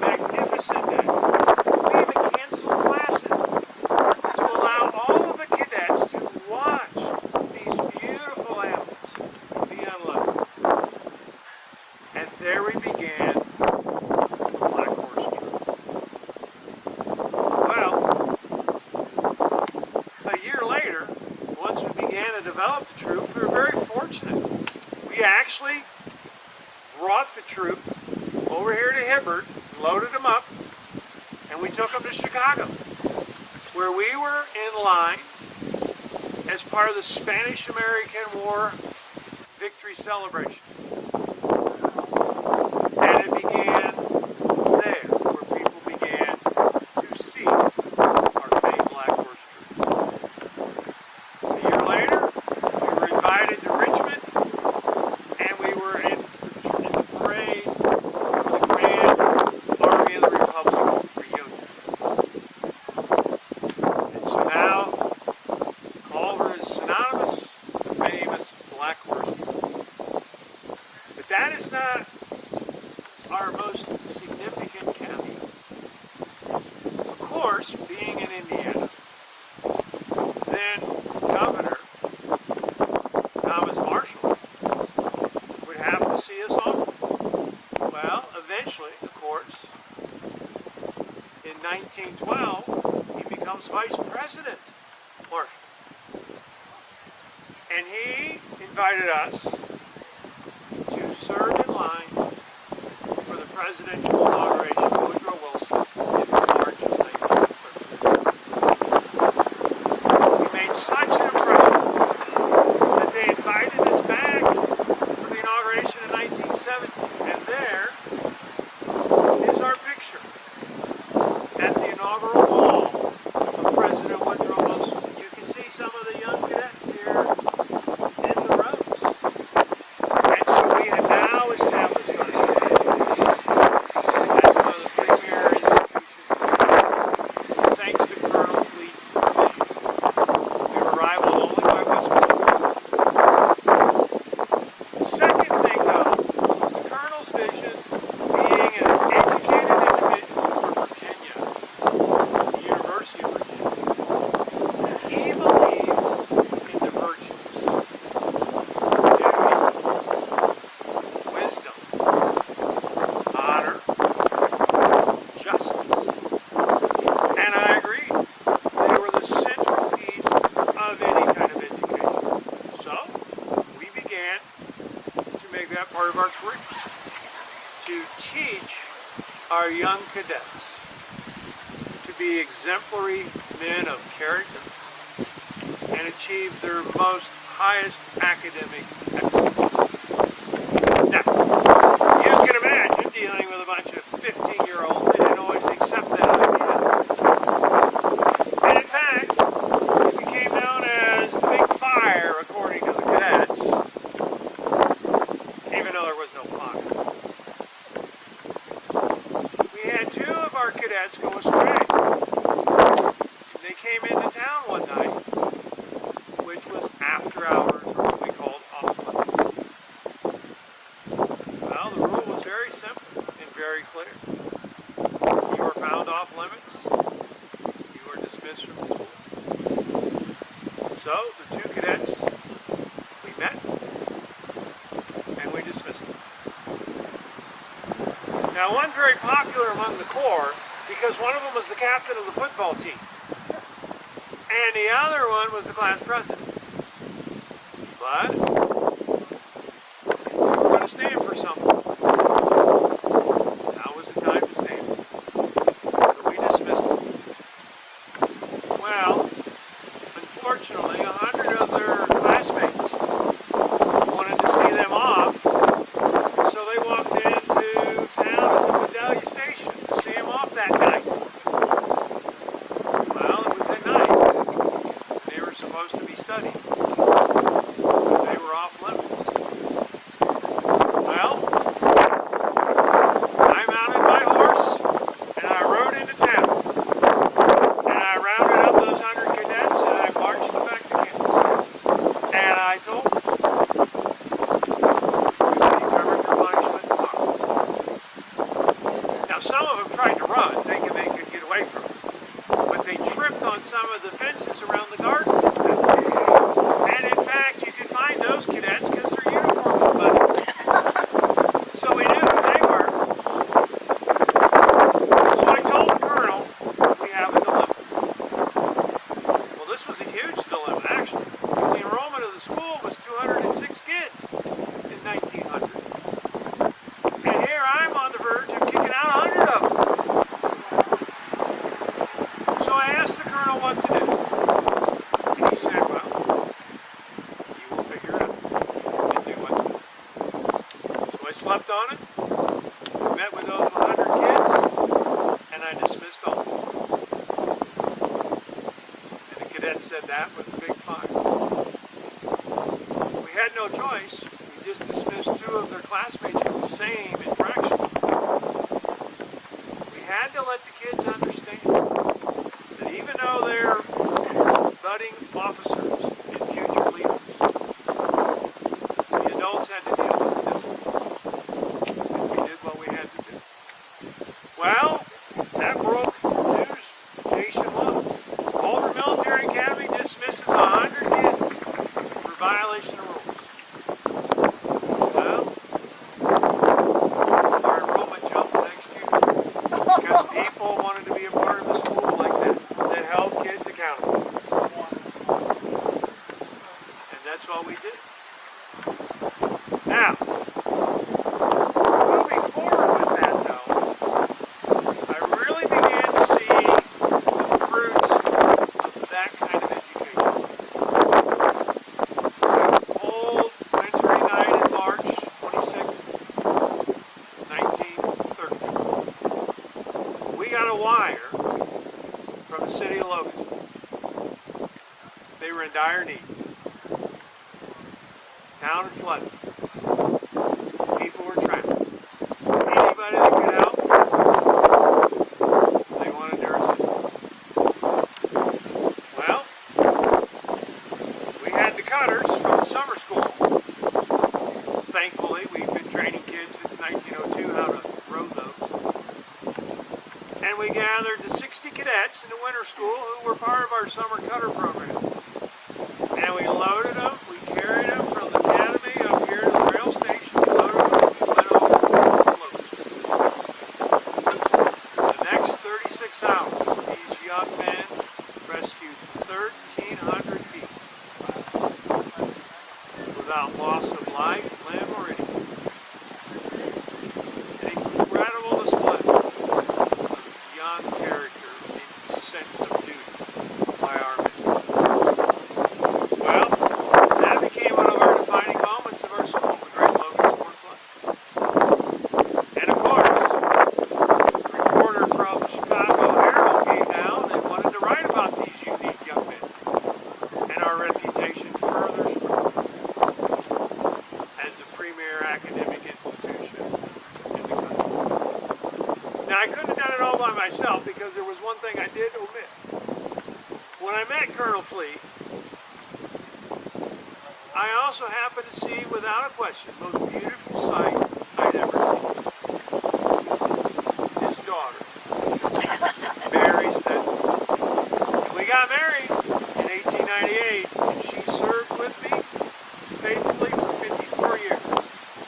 Speaker 6: magnificent day. We even canceled classes to allow all of the cadets to watch these beautiful animals be unloaded. And there we began the Black Horse Troop. Well, a year later, once we began to develop the troop, we were very fortunate. We actually brought the troop over here to Hibbert, loaded them up, and we took them to Chicago, where we were in line as part of the Spanish-American War victory celebration. And it began there, where people began to see our famed Black Horse Troop. A year later, we were invited to Richmond, and we were in the parade for the Grand Army of the Republic reunion. And so now, Culver is synonymous with the famous Black Horse Troop. But that is not our most significant cameo. Of course, being in Indiana, then Governor Thomas Marshall would have to see us off. Well, eventually, of course, in 1912, he becomes Vice President Marshall. And he invited us to serve in line for the presidential inauguration of Woodrow Wilson in March of 1913. We made such an impression that they invited us back for the inauguration in 1917. And there is our picture at the inaugural ball of President Woodrow Wilson. You can see some of the young cadets here in the rows. And so we had now established ourselves as the began to make that part of our curriculum, to teach our young cadets to be exemplary men of character and achieve their most highest academic excellence. Now, you can imagine dealing with a bunch of 15-year-olds that didn't always accept that idea. And in fact, it became known as the Big Fire, according to the cadets, even though there was no fire. We had two of our cadets go astray. They came into town one night, which was after hours, or what we called off limits. Well, the rule was very simple and very clear. You were found off limits, you were dismissed from the school. So the two cadets, we met, and we dismissed them. Now, one's very popular among the Corps because one of them was the captain of the football team, and the other one was the class president. But if we were going to stand for something, now was the time to stand. So we dismissed them. Well, unfortunately, 100 of their classmates wanted to see them off, so they walked into town at the Medbourn station to see them off that night. Well, it was at night. They were supposed to be studying. They were off limits. Well, I mounted my horse and I rode into town. And I rounded up those 100 cadets and I marched them back to campus. And I told them, we will determine their punishment tomorrow. Now, some of them tried to run, thinking they could get away from it. But they tripped on some of the fences around the garden. And in fact, you could find those cadets because their uniforms were muddy. So we knew who they were. So I told the colonel, we have a dilemma. Well, this was a huge dilemma, actually, because the enrollment of the school was 206 kids in 1900. And here I'm on the verge of kicking out 100 of them. So I asked the colonel what to do. And he said, well, you will figure it out and do what's good. So I slept on it, met with those 100 kids, and I dismissed all of them. And the cadet said that was the Big Fire. We had no choice. We just dismissed two of their classmates for the same infraction. We had to let the kids understand that even though they're budding officers and future leaders, the adults had to deal with the discipline. And we did what we had to do. Well, that broke news nationwide. Culver Military Academy dismisses 100 kids for violation of rules. Well, our enrollment jumped next year because people wanted to be a part of the school like that held kids accountable. And that's what we did. Now, moving forward with that though, I really began to see the fruits of that kind of education. So, cold, wintry night in March 26th, 1913. We got a wire from the city of Logan. They were in dire need. Town had flooded. People were trapped. Anybody that could help, they wanted their assistance. Well, we had the cutters from the summer school. Thankfully, we've been training kids since 1902 how to row those. And we gathered the 60 cadets in the winter school who were part of our summer cutter program. And we loaded them, we carried them from the academy up here to the rail station, we loaded them, and we went over to Logan. The next 36 hours, these young men rescued 1,300 people without loss of life, limb, or anything. An incredible display of young character and sense of duty by our men. Well, that became one of our defining moments of our school, the Great Logan Sport Club. And of course, a reporter from the Chicago Herald came down and wanted to write about these unique young men. And our reputation further spread as the premier academic institution in the country. Now, I couldn't have done it all by myself because there was one thing I did omit. When I met Colonel Fleet, I also happened to see, without a question, the most beautiful sight I'd ever seen. His daughter, Mary Sedgwick. And we got married in 1898, and she served with me faithfully for 54 years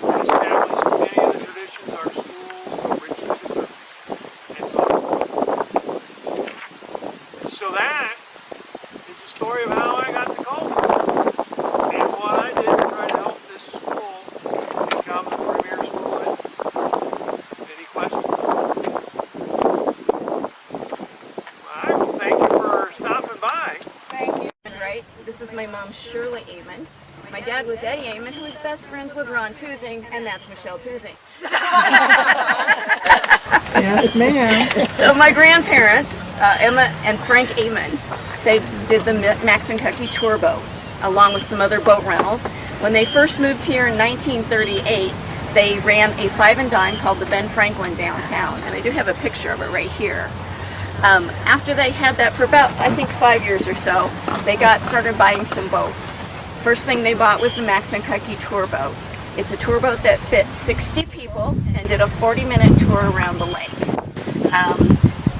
Speaker 6: and established many of the traditions our school so richly deserves and taught. So that is the story of how I got to Culver and what I did to try to help this school become the premier school in. Any questions? All right, well, thank you for stopping by.
Speaker 7: Thank you. Right. This is my mom, Shirley Amond. My dad was Eddie Amond, who was best friends with Ron Toozing, and that's Michelle Toozing.
Speaker 5: Yes, ma'am.
Speaker 7: So my grandparents, Emma and Frank Amond, they did the Max and Cucky tour boat, along with some other boat rentals. When they first moved here in 1938, they ran a 5 and dime called the Ben Franklin downtown, and I do have a picture of it right here. After they had that for about, I think, 5 years or so, they started buying some boats. First thing they bought was the Max and Cucky tour boat. It's a tour boat that fits 60 people and did a 40-minute tour around the lake.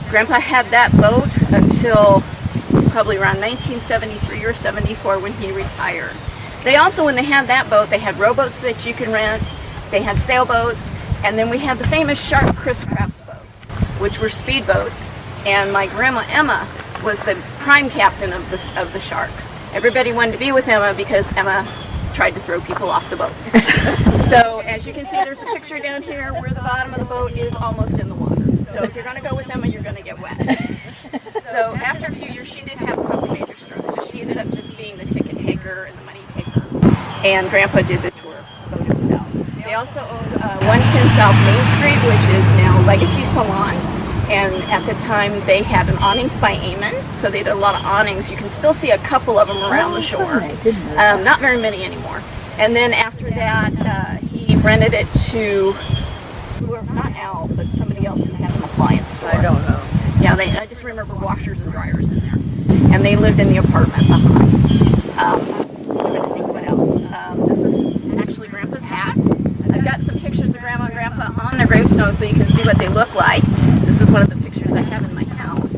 Speaker 7: Grandpa had that boat until probably around 1973 or 74 when he retired. They also, when they had that boat, they had rowboats that you can rent, they had sailboats, and then we had the famous Shark Chris Crafts boats, which were speedboats. And my grandma Emma was the prime captain of the Sharks. Everybody wanted to be with Emma because Emma tried to throw people off the boat. So as you can see, there's a picture down here where the bottom of the boat is almost in the water. So if you're going to go with Emma, you're going to get wet. So after a few years, she did have a couple major strokes. So she ended up just being the ticket taker and the money taker. And Grandpa did the tour boat himself. They also owned 110 South Main Street, which is now Legacy Salon. And at the time, they had an awnings by Amond, so they did a lot of awnings. You can still see a couple of them around the shore. Not very many anymore. And then after that, he rented it to, not Al, but somebody else who had an appliance store.
Speaker 5: I don't know.
Speaker 7: Yeah, I just remember washers and dryers in there. And they lived in the apartment behind. I'm trying to think what else. This is actually Grandpa's hat. I've got some pictures of Grandma and Grandpa on their gravestone so you can see what they look like. This is one of the pictures I have in my house.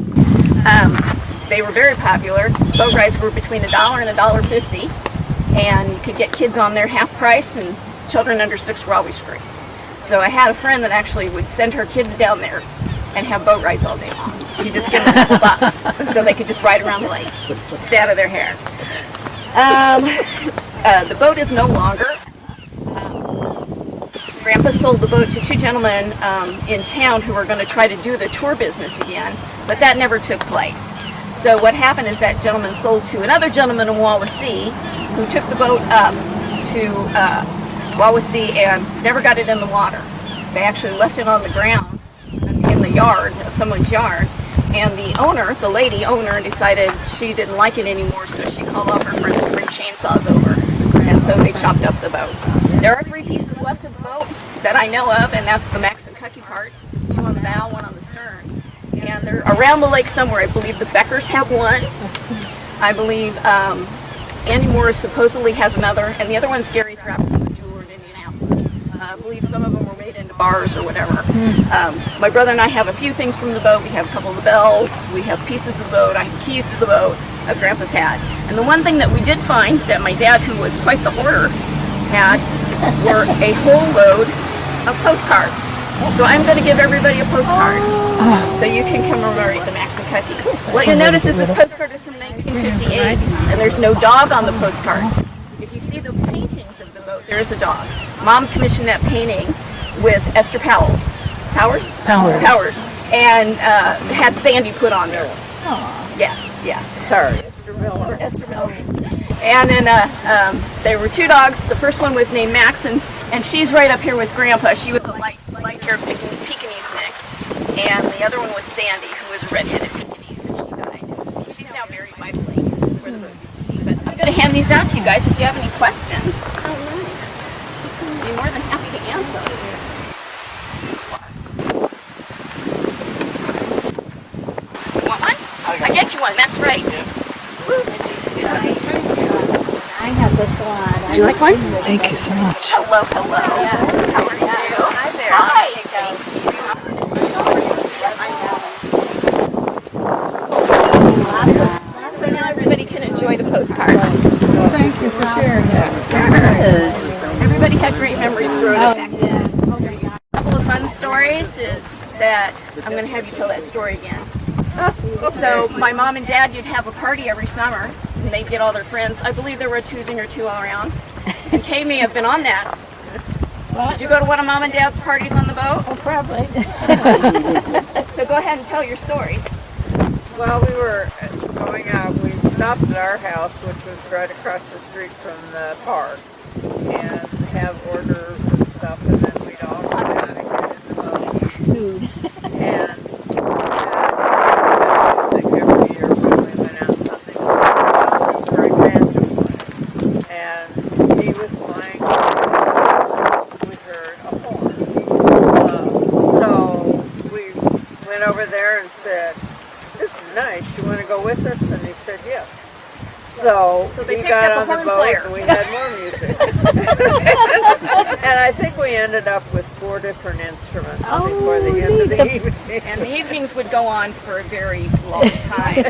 Speaker 7: They were very popular. Boat rides were between $1 and $1.50, and you could get kids on there half price, and children under 6 were always free. So I had a friend that actually would send her kids down there and have boat rides all day long. She'd just give them a couple bucks so they could just ride around the lake, stay out of their hair. The boat is no longer. Grandpa sold the boat to 2 gentlemen in town who were going to try to do the tour business again, but that never took place. So what happened is that gentleman sold to another gentleman in Wawasee who took the boat up to Wawasee and never got it in the water. They actually left it on the ground in the yard of someone's yard, and the owner, the lady owner, decided she didn't like it anymore, so she called all her friends to bring chainsaws over, and so they chopped up the boat. There are 3 pieces left of the boat that I know of, and that's the Max and Cucky parts. There's 2 on the bow, 1 on the stern. And they're around the lake somewhere. I believe the Beckers have 1. I believe Andy Morris supposedly has another, and the other one's Gary Thrapp, who's a jeweler in Indianapolis. I believe some of them were made into bars or whatever. My brother and I have a few things from the boat. We have a couple of the bells. We have pieces of the boat. I have keys to the boat of Grandpa's hat. And the one thing that we did find that my dad, who was quite the hoarder, had were a whole load of postcards. So I'm going to give everybody a postcard so you can commemorate the Max and Cucky. What you'll notice is this postcard is from 1958, and there's no dog on the postcard. If you see the paintings of the boat. There is a dog. Mom commissioned that painting with Esther Powers, and had Sandy put on there. Yeah. Sorry, Esther Miller. And then there were 2 dogs. The first one was named Max, and she's right up here with Grandpa. She was a light-haired Pekingese mix, and the other one was Sandy, who was a red-headed Pekingese, and she died. She's now buried by the lake where the boat used to be. But I'm going to hand these out to you guys if you have any questions. I'd be more than happy to answer. Want one? I get you one. That's right.
Speaker 8: I have this one.
Speaker 7: Would you like one?
Speaker 9: Thank you so much.
Speaker 7: Hello. How are you? Hi there. Hi. So now everybody can enjoy the postcards.
Speaker 9: Thank you for sharing that.
Speaker 7: Everybody had great memories growing up back then. A couple of fun stories is that I'm going to have you tell that story again. So my mom and dad, you'd have a party every summer, and they'd get all their friends. I believe there were a twosing or 2 all around. And Kay may have been on that. Did you go to one of Mom and Dad's parties on the boat?
Speaker 8: Oh, probably.
Speaker 7: So go ahead and tell your story.
Speaker 10: While we were going out, we stopped at our house, which was right across the street from the park, and have orders and stuff, and then we'd all go down and sit in the boat.
Speaker 8: Food.
Speaker 10: And every year when we went out, something was for a grandchildren. And he was playing, we heard a horn. So we went over there and said, "This is nice. You want to go with us?" And he said yes. So
Speaker 7: they
Speaker 10: he
Speaker 7: picked
Speaker 10: got
Speaker 7: up a
Speaker 10: on the
Speaker 7: horn
Speaker 10: boat
Speaker 7: player.
Speaker 10: and we had more music. And I think we ended up with 4 different instruments before the end of the evening.
Speaker 7: And the evenings would go on for a very long time.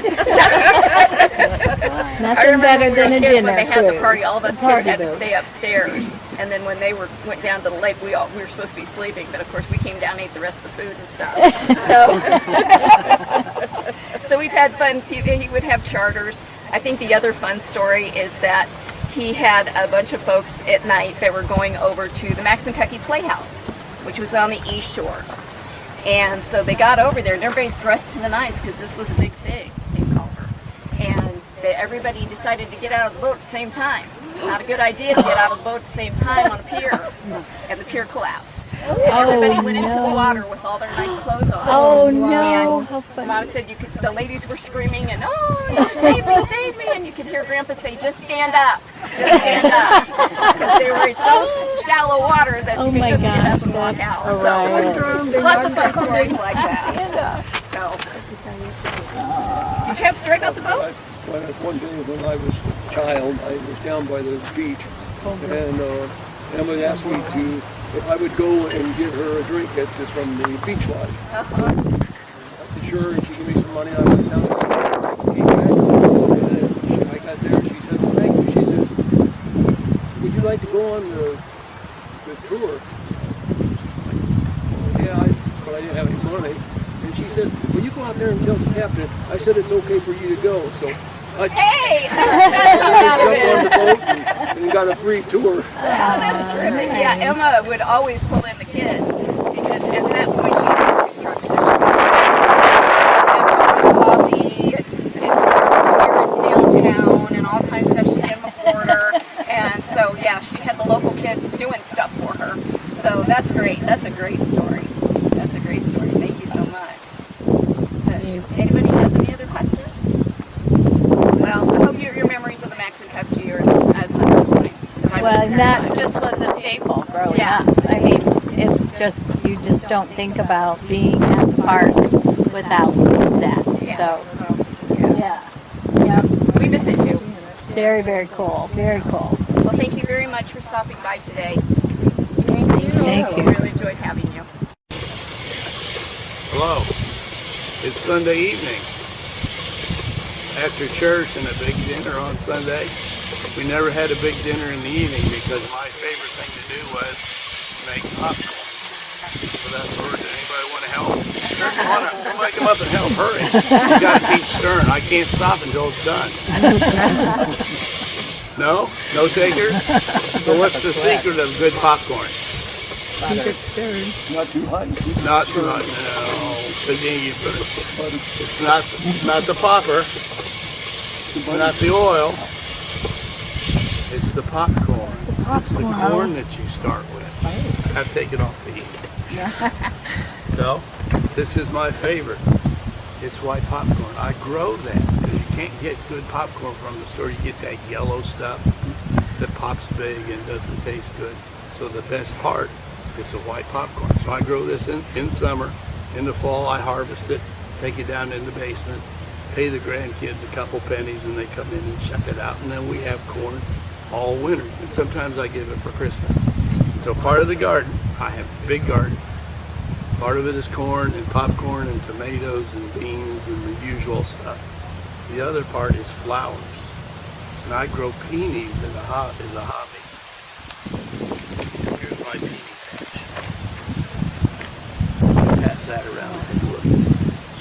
Speaker 8: Nothing better than a dinner.
Speaker 7: When they had the
Speaker 8: cruise.
Speaker 7: party, all of us
Speaker 8: The
Speaker 7: kids
Speaker 8: party
Speaker 7: had to
Speaker 8: boat.
Speaker 7: stay upstairs. And then when they went down to the lake, we were supposed to be sleeping, but of course we came down and ate the rest of the food and stuff. So we've had fun. He would have charters. I think the other fun story is that he had a bunch of folks at night that were going over to the Maxinkuckee Playhouse, which was on the East Shore. And so they got over there, and everybody's dressed to the nines because this was a big thing in Culver. And everybody decided to get out of the boat at the same time. Not a good idea to get out of the boat at the same time on a pier, and the pier collapsed. And everybody went into the water with all their nice clothes on.
Speaker 8: Oh no!
Speaker 7: And
Speaker 8: How funny.
Speaker 7: Mom said the ladies were screaming and, "Oh, no, save me!" And you could hear Grandpa say, "Just stand up, because they were in so shallow water that you could just get up and walk out. So lots of fun stories like that. So, did you have to strike out the boat?
Speaker 11: One day when I was a child, I was down by the beach, and Emma asked me if I would go and get her a drink from the beach lodge. I said sure, and she gave me some money. I went down to the beach, and I got there, and she said, "Well, thank you." She said, "Would you like to go on the tour?" Yeah, but I didn't have any money. And she said, "Well, you go out there and tell the captain I said it's okay for you to go." So I jumped on the boat and got a free tour.
Speaker 7: Oh, that's terrific. Yeah, Emma would always pull in the kids because at that point she had construction. Coffee and downtown and all kinds of stuff. She had a porter, and so yeah, she had the local kids doing stuff for her. So that's great. That's a great story. That's a great story. Thank you so much. Anybody has any other questions? Well, I hope your memories of the Maxinkuckee are as unfortunate.
Speaker 8: Well, that just was a staple growing up. I mean, it's just, you just don't think about being at the park without that. So, yeah.
Speaker 7: We miss it too.
Speaker 8: Very, very cool. Very cool.
Speaker 7: Well, thank you very much for stopping by today. Thank you. We really enjoyed having you.
Speaker 11: Hello. It's Sunday evening. After church and a big dinner on Sunday. We never had a big dinner in the evening because my favorite thing to do was make popcorn. So that's the word. Anybody want to help? Sure, come on up. Somebody come up and help. Hurry. You got to teach Stern. I can't stop until it's done.
Speaker 12: No? No takers? So what's the secret of good popcorn?
Speaker 11: Not too hot.
Speaker 12: Not too hot, no. But then you put it's not the popper. It's not the oil. It's the popcorn. It's the corn that you start with. I've taken off the heat. So, this is my favorite. It's white popcorn. I grow that because you can't get good popcorn from the store. You get that yellow stuff that pops big and doesn't taste good. So the best part is the white popcorn. So I grow this in summer. In the fall, I harvest it, take it down in the basement, pay the grandkids a couple pennies, and they come in and check it out. And then we have corn all winter. And sometimes I give it for Christmas. So part of the garden, I have a big garden. Part of it is corn and popcorn and tomatoes and beans and the usual stuff. The other part is flowers. And I grow peonies as a hobby. Here's my peony patch. Pass that around and look.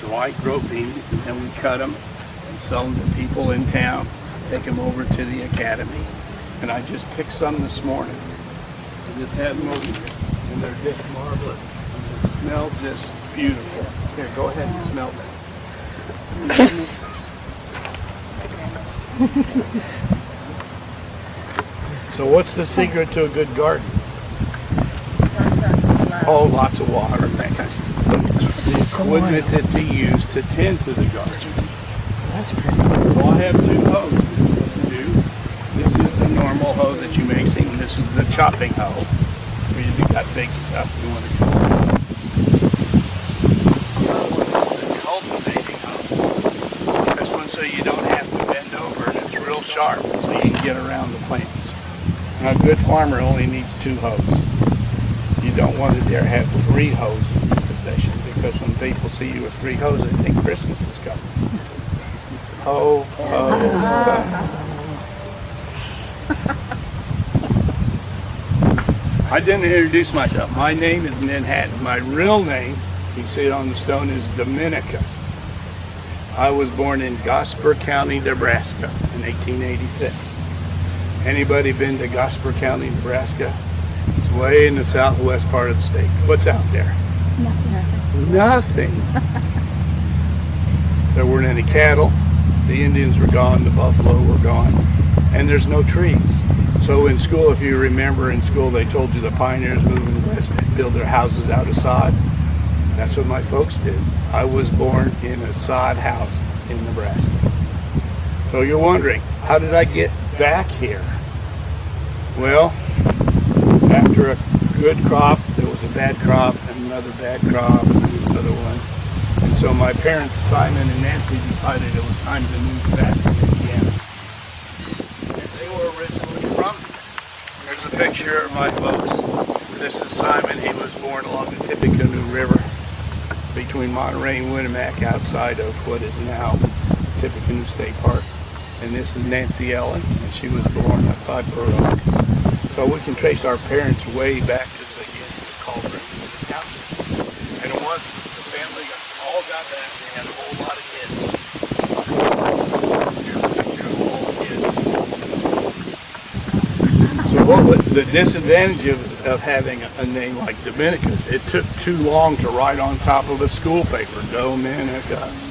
Speaker 12: So I grow peonies and then we cut them and sell them to people in town. Take them over to the academy. And I just picked some this morning. I just had them over here. And they're just marvelous. Smell just beautiful. Here, go ahead and smell that. So what's the secret to a good garden? Oh, lots of water and that kind of stuff. The equipment that they use to tend to the garden.
Speaker 9: That's pretty cool.
Speaker 12: Well, I have two hoes to do. This is the normal hoe that you may see, and this is the chopping hoe. Where you've got big stuff you want to do. So you don't have to bend over and it's real sharp so you can get around the plants. Now a good farmer only needs two hoes. You don't want to dare have three hoes in your possession because when people see you with three hoes they think Christmas is coming. Ho, ho, ho. I didn't introduce myself. My name is Hatten. My real name, you see it on the stone, is Dominicus. I was born in Gosper County, Nebraska in 1886. Anybody been to Gosper County, Nebraska? It's way in the southwest part of the state. What's out there?
Speaker 8: Nothing.
Speaker 12: Nothing. There weren't any cattle. The Indians were gone. The buffalo were gone. And there's no trees. So in school, if you remember in school, they told you the pioneers moving west and build their houses out of sod. That's what my folks did. I was born in a sod house in Nebraska. So you're wondering, how did I get back here? Well, after a good crop, there was a bad crop, and another bad crop, and another one. And so my parents, Simon and Nancy, decided it was time to move back to Indiana. And they were originally from here. Here's a picture of my folks. This is Simon. He was born along the Tippecanoe River, between Monterey and Winnemac, outside of what is now Tippecanoe State Park. And this is Nancy Ellen, and she was born at Medbourn. So we can trace our parents way back to the beginning of Culver in the township. And it was the family all got back. They had a whole lot of kids. So what was the disadvantage of having a name like Dominicus? It took too long to write on top of a school paper, Dominicus.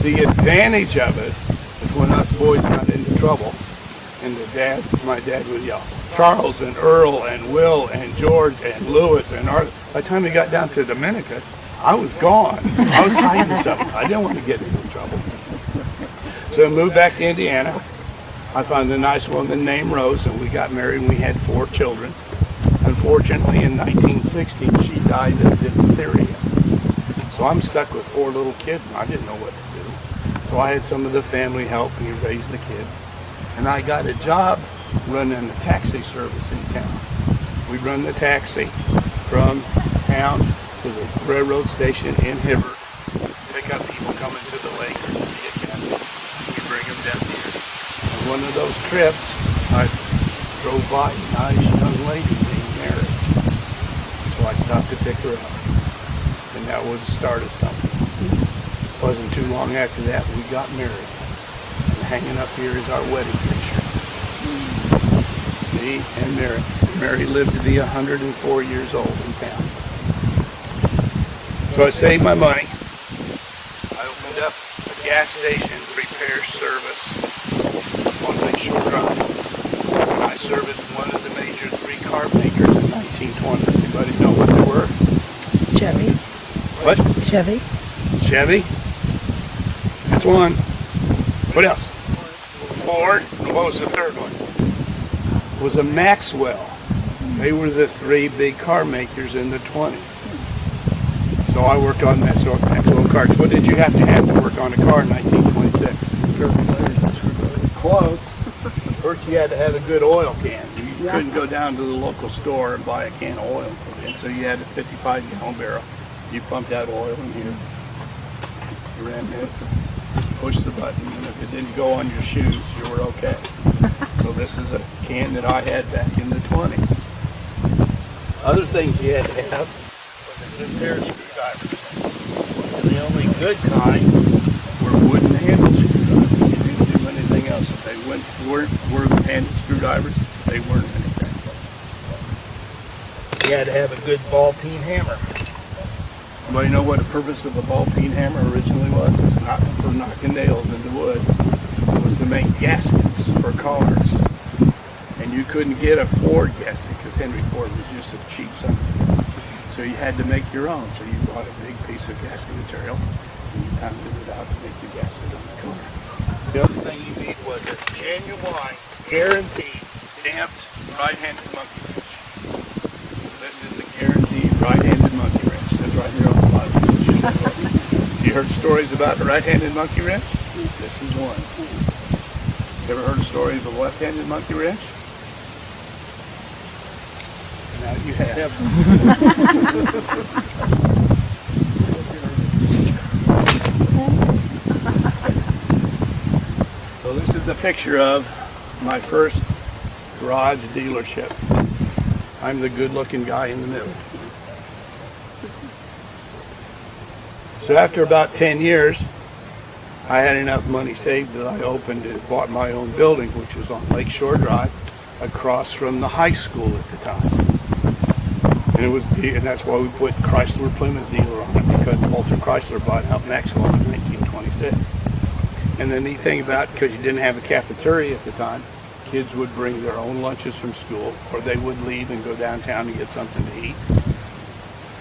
Speaker 12: The advantage of it is when us boys got into trouble, and my dad would yell, Charles and Earl and Will and George and Lewis and Arthur. By the time we got down to Dominicus, I was gone. I was hiding something. I didn't want to get into trouble. So I moved back to Indiana. I found a nice woman named Rose, and we got married, and we had 4 children. Unfortunately, in 1916, she died of diphtheria. So I'm stuck with 4 little kids, and I didn't know what to do. So I had some of the family help me raise the kids. And I got a job running a taxi service in town. We run the taxi from town to the railroad station in Hibbert, pick up people coming to the lake or the academy. We bring them down here. On one of those trips, I drove by a nice young lady being married. So I stopped to pick her up. And that was the start of something. It wasn't too long after that we got married. And hanging up here is our wedding picture. me and Mary. Mary lived to be 104 years old in town. So I saved my money. I opened up a gas station repair service on Lakeshore Drive. I serviced one of the major 3 car makers in 1920s. Anybody know what they were?
Speaker 9: Chevy.
Speaker 12: What?
Speaker 9: Chevy.
Speaker 12: Chevy. That's one. What else? Ford. And what was the third one? It was a Maxwell. They were the 3 big car makers in the 20s. So I worked on Maxwell cars. What did you have to work on a car in 1926? Close. First you had to have a good oil can. You couldn't go down to the local store and buy a can of oil. And so you had a 55-gallon barrel. You pumped out oil in here. You ran this, pushed the button, and if it didn't go on your shoes, you were okay. So this is a can that I had back in the 20s. Other things you had to have was a good pair of screwdrivers. And the only good kind were wooden handle screwdrivers. You didn't do anything else. If they weren't handle screwdrivers, they weren't anything. You had to have a good ball peen hammer. Anybody know what the purpose of a ball peen hammer originally was? It was not for knocking nails into wood. It was to make gaskets for cars. And you couldn't get a Ford gasket because Henry Ford was just a cheap son. So you had to make your own. So you bought a big piece of gasket material and you pounded it out to make the gasket on the car. The other thing you need was a genuine, guaranteed, stamped right-handed monkey wrench. This is a guaranteed right-handed monkey wrench. That's right here on the bottom. You heard stories about the right-handed monkey wrench? This is one. You ever heard a story of a left-handed monkey wrench? Now you have. So this is the picture of my first garage dealership. I'm the good-looking guy in the middle. So after about 10 years, I had enough money saved that I opened and bought my own building, which was on Lakeshore Drive, across from the high school at the time. And that's why we put Chrysler Plymouth dealer on it, because Walter Chrysler bought out Maxwell in 1926. And the neat thing about it, because you didn't have a cafeteria at the time, kids would bring their own lunches from school, or they would leave and go downtown to get something to eat.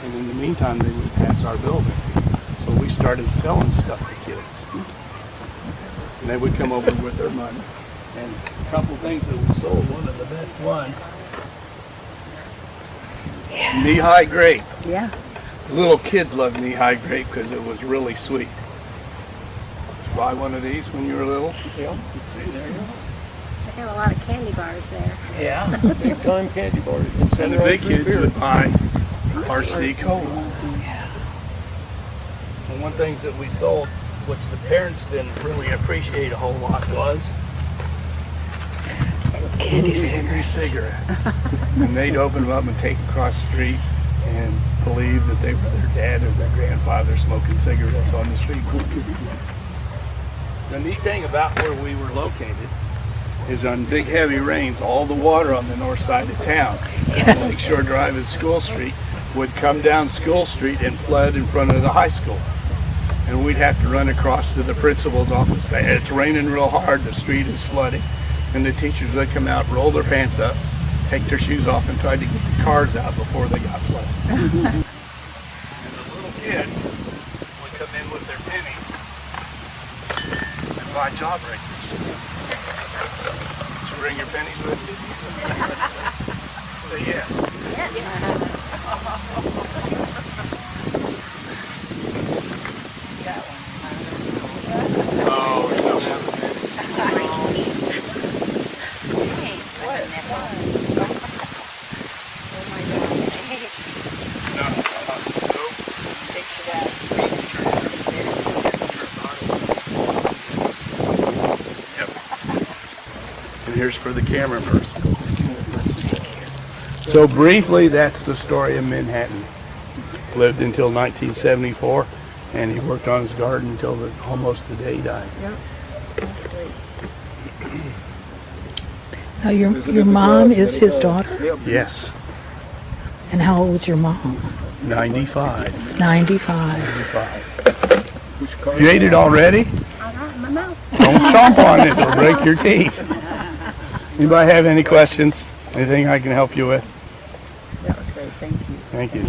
Speaker 12: And in the meantime, they would pass our building. So we started selling stuff to kids. And they would come over with their money. And a couple things that we sold, one of the best ones, knee-high grape.
Speaker 9: Yeah.
Speaker 12: Little kids loved knee-high grape because it was really sweet. Did you buy one of these when you were little? Yeah. Let's see, there you go.
Speaker 13: I got a lot of candy bars there.
Speaker 11: Yeah, big time candy bars.
Speaker 12: And the big kids would buy RC Cola. And one thing that we sold, which the parents didn't really appreciate a whole lot, was
Speaker 9: Candy
Speaker 12: cigarettes. And they'd open them up and take them across the street and believe that they were their dad or their grandfather smoking cigarettes on the street. The neat thing about where we were located is on big heavy rains, all the water on the north side of town, Lakeshore Drive and School Street, would come down School Street and flood in front of the high school. And we'd have to run across to the principal's office, say, it's raining real hard, the street is flooding. And the teachers would come out, roll their pants up, take their shoes off, and try to get the cars out before they got flooded. And the little kids would come in with their pennies and buy jawbreakers. Did you bring your pennies with you? Say yes. Oh, we don't have it. Here's for the camera person. So briefly, that's the story of Manhattan. Lived until 1974, and he worked on his garden until almost the day he died.
Speaker 9: Yep. Now, your mom is his daughter?
Speaker 12: Yes.
Speaker 9: And how old is your mom?
Speaker 12: 95.
Speaker 9: 95.
Speaker 12: You ate it already?
Speaker 13: I got it in my mouth.
Speaker 12: Don't chomp on it, it'll break your teeth. Anybody have any questions? Anything I can help you with?
Speaker 10: That was great. Thank you.
Speaker 12: Thank you.